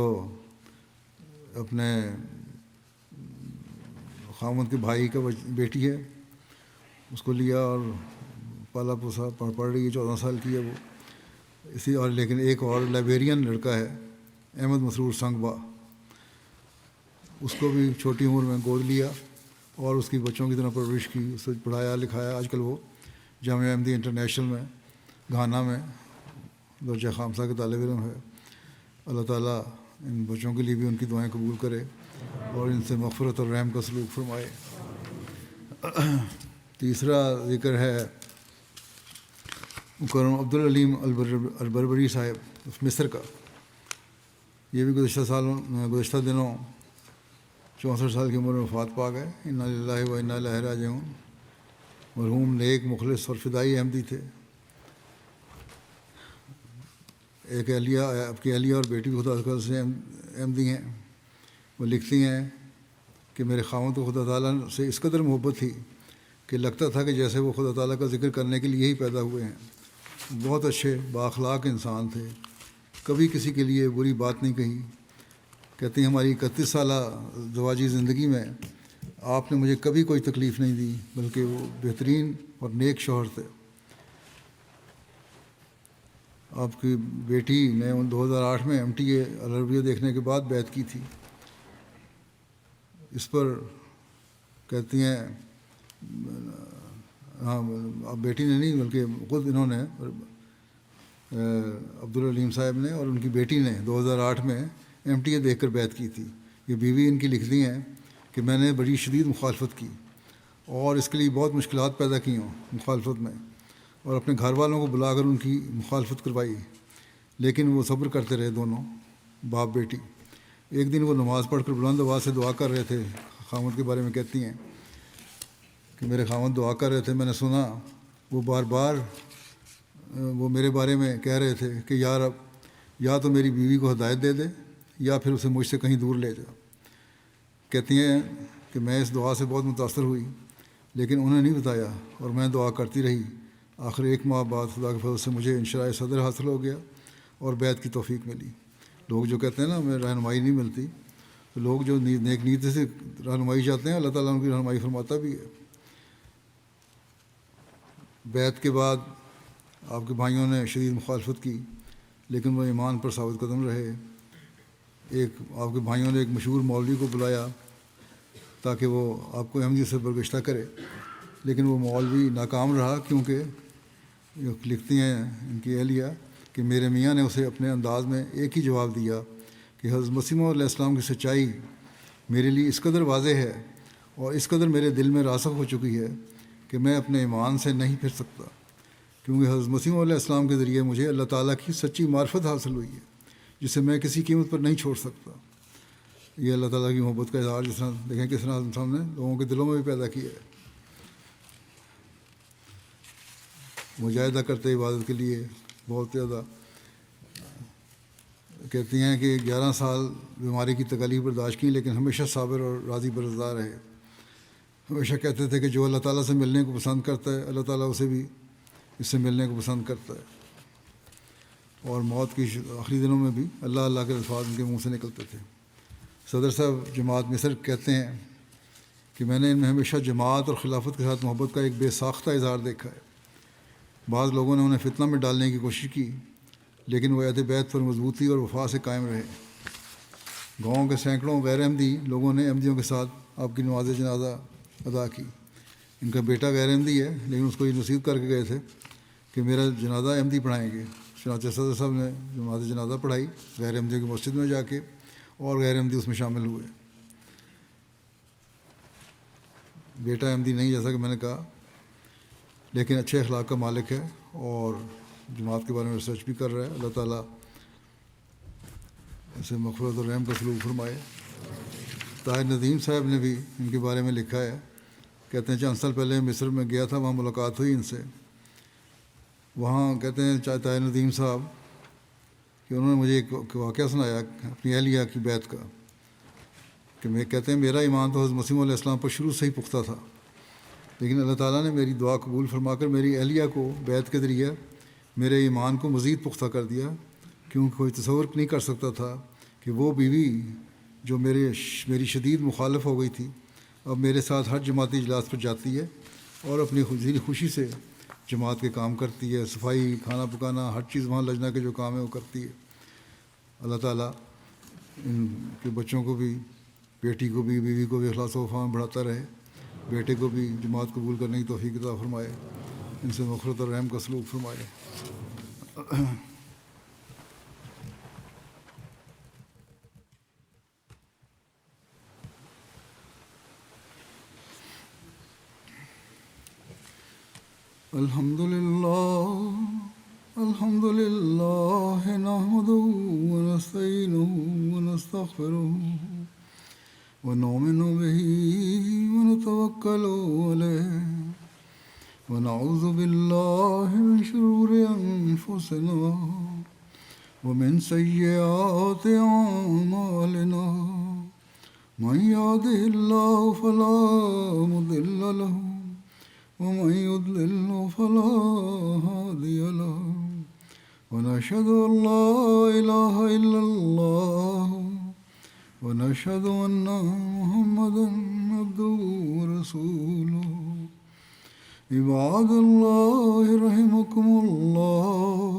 اپنے خاوند کے بھائی کا بیٹی ہے، اس کو لیا اور پالا پوسا، پڑھ رہی ہے، 14 سال کی ہے وہ اسی، اور لیکن ایک اور لائبیرین لڑکا ہے احمد مسرور سنگبا، اس کو بھی چھوٹی عمر میں گود لیا اور اس کی بچوں کی طرح پرورش کی، اسے پڑھایا لکھایا۔ آج کل وہ جامعہ احمدیہ انٹرنیشنل میں گھانا میں درجہ خامسہ کے طالب علم ہے۔ اللہ تعالیٰ ان بچوں کے لیے بھی ان کی دعائیں قبول کرے اور ان سے مغفرت اور رحم کا سلوک فرمائے۔ تیسرا ذکر ہے مکرم عبدالعلیم البربری صاحب مصر کا۔ یہ بھی گزشتہ دنوں 64 سال کی عمر میں وفات پا گئے۔ انا للہ و انا الیہ راجعون۔ مرحوم نیک، مخلص اور فدائی احمدی تھے۔ ایک اہلیہ، آپ کی اہلیہ اور بیٹی بھی خدا تعالیٰ سے احمدی ہیں۔ وہ لکھتی ہیں کہ میرے خاوند کو خدا تعالیٰ سے اس قدر محبت تھی کہ لگتا تھا کہ جیسے وہ خدا تعالیٰ کا ذکر کرنے کے لیے ہی پیدا ہوئے ہیں۔ بہت اچھے بااخلاق انسان تھے، کبھی کسی کے لیے بری بات نہیں کہی۔ کہتی ہیں ہماری 31 سالہ زواجی زندگی میں آپ نے مجھے کبھی کوئی تکلیف نہیں دی، بلکہ وہ بہترین اور نیک شوہر تھے۔ آپ کی بیٹی نے 2008 میں MTA العربیہ دیکھنے کے بعد بیعت کی تھی۔ اس پر کہتی ہیں ہاں، اب بیٹی نے نہیں بلکہ خود انہوں نے، عبدالعلیم صاحب نے اور ان کی بیٹی نے 2008 میں MTA دیکھ کر بیعت کی تھی۔ یہ بیوی ان کی لکھتی ہیں کہ میں نے بڑی شدید مخالفت کی اور اس کے لیے بہت مشکلات پیدا کی ہوں مخالفت میں، اور اپنے گھر والوں کو بلا کر ان کی مخالفت کروائی، لیکن وہ صبر کرتے رہے دونوں باپ بیٹی۔ ایک دن وہ نماز پڑھ کر بلند آواز سے دعا کر رہے تھے۔ خاوند کے بارے میں کہتی ہیں کہ میرے خاوند دعا کر رہے تھے، میں نے سنا وہ بار بار وہ میرے بارے میں کہہ رہے تھے کہ یا رب، یا تو میری بیوی کو ہدایت دے دے یا پھر اسے مجھ سے کہیں دور لے جا۔ کہتی ہیں کہ میں اس دعا سے بہت متاثر ہوئی، لیکن انہیں نہیں بتایا اور میں دعا کرتی رہی۔ آخر 1 ماہ بعد خدا کے فضل سے مجھے انشراح صدر حاصل ہو گیا اور بیعت کی توفیق ملی۔ لوگ جو کہتے ہیں نا ہمیں رہنمائی نہیں ملتی، تو لوگ جو نیک نیتی سے رہنمائی چاہتے ہیں اللہ تعالیٰ ان کی رہنمائی فرماتا بھی ہے۔ بیعت کے بعد آپ کے بھائیوں نے شدید مخالفت کی، لیکن وہ ایمان پر ثابت قدم رہے۔ آپ کے بھائیوں نے ایک مشہور مولوی کو بلایا تاکہ وہ آپ کو احمدیت سے برگشتہ کرے، لیکن وہ مولوی ناکام رہا، کیونکہ لکھتی ہیں ان کی اہلیہ کہ میرے میاں نے اسے اپنے انداز میں ایک ہی جواب دیا کہ حضرت مسیح علیہ السلام کی سچائی میرے لیے اس قدر واضح ہے اور اس قدر میرے دل میں راسخ ہو چکی ہے کہ میں اپنے ایمان سے نہیں پھر سکتا، کیونکہ حضرت مسیح علیہ السلام کے ذریعے مجھے اللہ تعالیٰ کی سچی معرفت حاصل ہوئی ہے جسے میں کسی قیمت پر نہیں چھوڑ سکتا۔ یہ اللہ تعالیٰ کی محبت کا اظہار جس طرح دیکھیں کس طرح ہم نے لوگوں کے دلوں میں بھی پیدا کیا ہے۔ مجاہدہ کرتے عبادت کے لیے بہت زیادہ۔ کہتی ہیں کہ 11 سال بیماری کی تکالیف برداشت کی، لیکن ہمیشہ صابر اور راضی برضا رہے۔ ہمیشہ کہتے تھے کہ جو اللہ تعالیٰ سے ملنے کو پسند کرتا ہے اللہ تعالیٰ اسے بھی اس سے ملنے کو پسند کرتا ہے۔ اور موت کی آخری دنوں میں بھی اللہ اللہ کے الفاظ ان کے منہ سے نکلتے تھے۔ صدر صاحب جماعت مصر کہتے ہیں کہ میں نے ان میں ہمیشہ جماعت اور خلافت کے ساتھ محبت کا ایک بے ساختہ اظہار دیکھا ہے۔ بعض لوگوں نے انہیں فتنہ میں ڈالنے کی کوشش کی، لیکن وہ عہد بیعت پر مضبوطی اور وفا سے قائم رہے۔ گاؤں کے سینکڑوں غیر احمدی لوگوں نے احمدیوں کے ساتھ آپ کی نماز جنازہ ادا کی۔ ان کا بیٹا غیر احمدی ہے، لیکن اس کو یہ نصیحت کر کے گئے تھے کہ میرا جنازہ احمدی پڑھائیں گے۔ چنانچہ صدر صاحب نے نماز جنازہ پڑھائی غیر احمدیوں کی مسجد میں جا کے، اور غیر احمدی اس میں شامل ہوئے۔ بیٹا احمدی نہیں، جیسا کہ میں نے کہا، لیکن اچھے اخلاق کا مالک ہے اور جماعت کے بارے میں ریسرچ بھی کر رہا ہے۔ اللہ تعالیٰ اسے مغفرت اور رحم کا سلوک فرمائے۔ طاہر ندیم صاحب نے بھی ان کے بارے میں لکھا ہے کہتے ہیں چند سال پہلے مصر میں گیا تھا، وہاں ملاقات ہوئی ان سے. وہاں کہتے ہیں طاہر ندیم صاحب کہ انہوں نے مجھے ایک واقعہ سنایا اپنی اہلیہ کی بیعت کا، کہ میں کہتے ہیں میرا ایمان تو حضرت مسیح علیہ السلام پر شروع سے ہی پختہ تھا، لیکن اللہ تعالیٰ نے میری دعا قبول فرما کر میری اہلیہ کو بیعت کے ذریعے میرے ایمان کو مزید پختہ کر دیا، کیونکہ کوئی تصور نہیں کر سکتا تھا کہ وہ بیوی جو میری شدید مخالف ہو گئی تھی اب میرے ساتھ ہر جماعتی اجلاس پر جاتی ہے اور اپنی خوشی سے جماعت کے کام کرتی ہے، صفائی، کھانا پکانا، ہر چیز وہاں لجنہ کے جو کام ہے وہ کرتی ہے. اللہ تعالیٰ ان کے بچوں کو بھی، بیٹی کو بھی، بیوی کو بھی اخلاص و وفا میں بڑھاتا رہے، بیٹے کو بھی جماعت قبول کرنے کی توفیق عطا فرمائے، ان سے مغفرت اور رحم کا سلوک فرمائے. الحمد لله نحمده ونستعينه ونستغفره ونؤمن به ونتوكل عليه ونعوذ بالله من شرور أنفسنا ومن سيئات أعمالنا من يهده الله فلا مضل له ومن يضلل فلا هادي له ونشهد أن لا إله إلا الله ونشهد أن محمدا عبده ورسوله. عباد الله رحمكم الله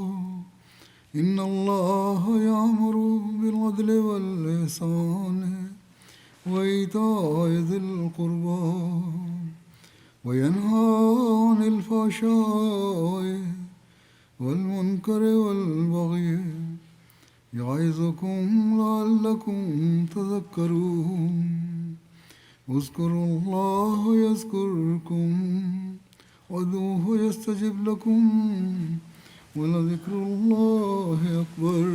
إن الله يأمر بالعدل والإحسان وإيتاء ذي القربى وينهى عن الفحشاء والمنكر والبغي يعظكم لعلكم تذكرون. اذكروا الله يذكركم وادعوه يستجب لكم ولذكر الله أكبر.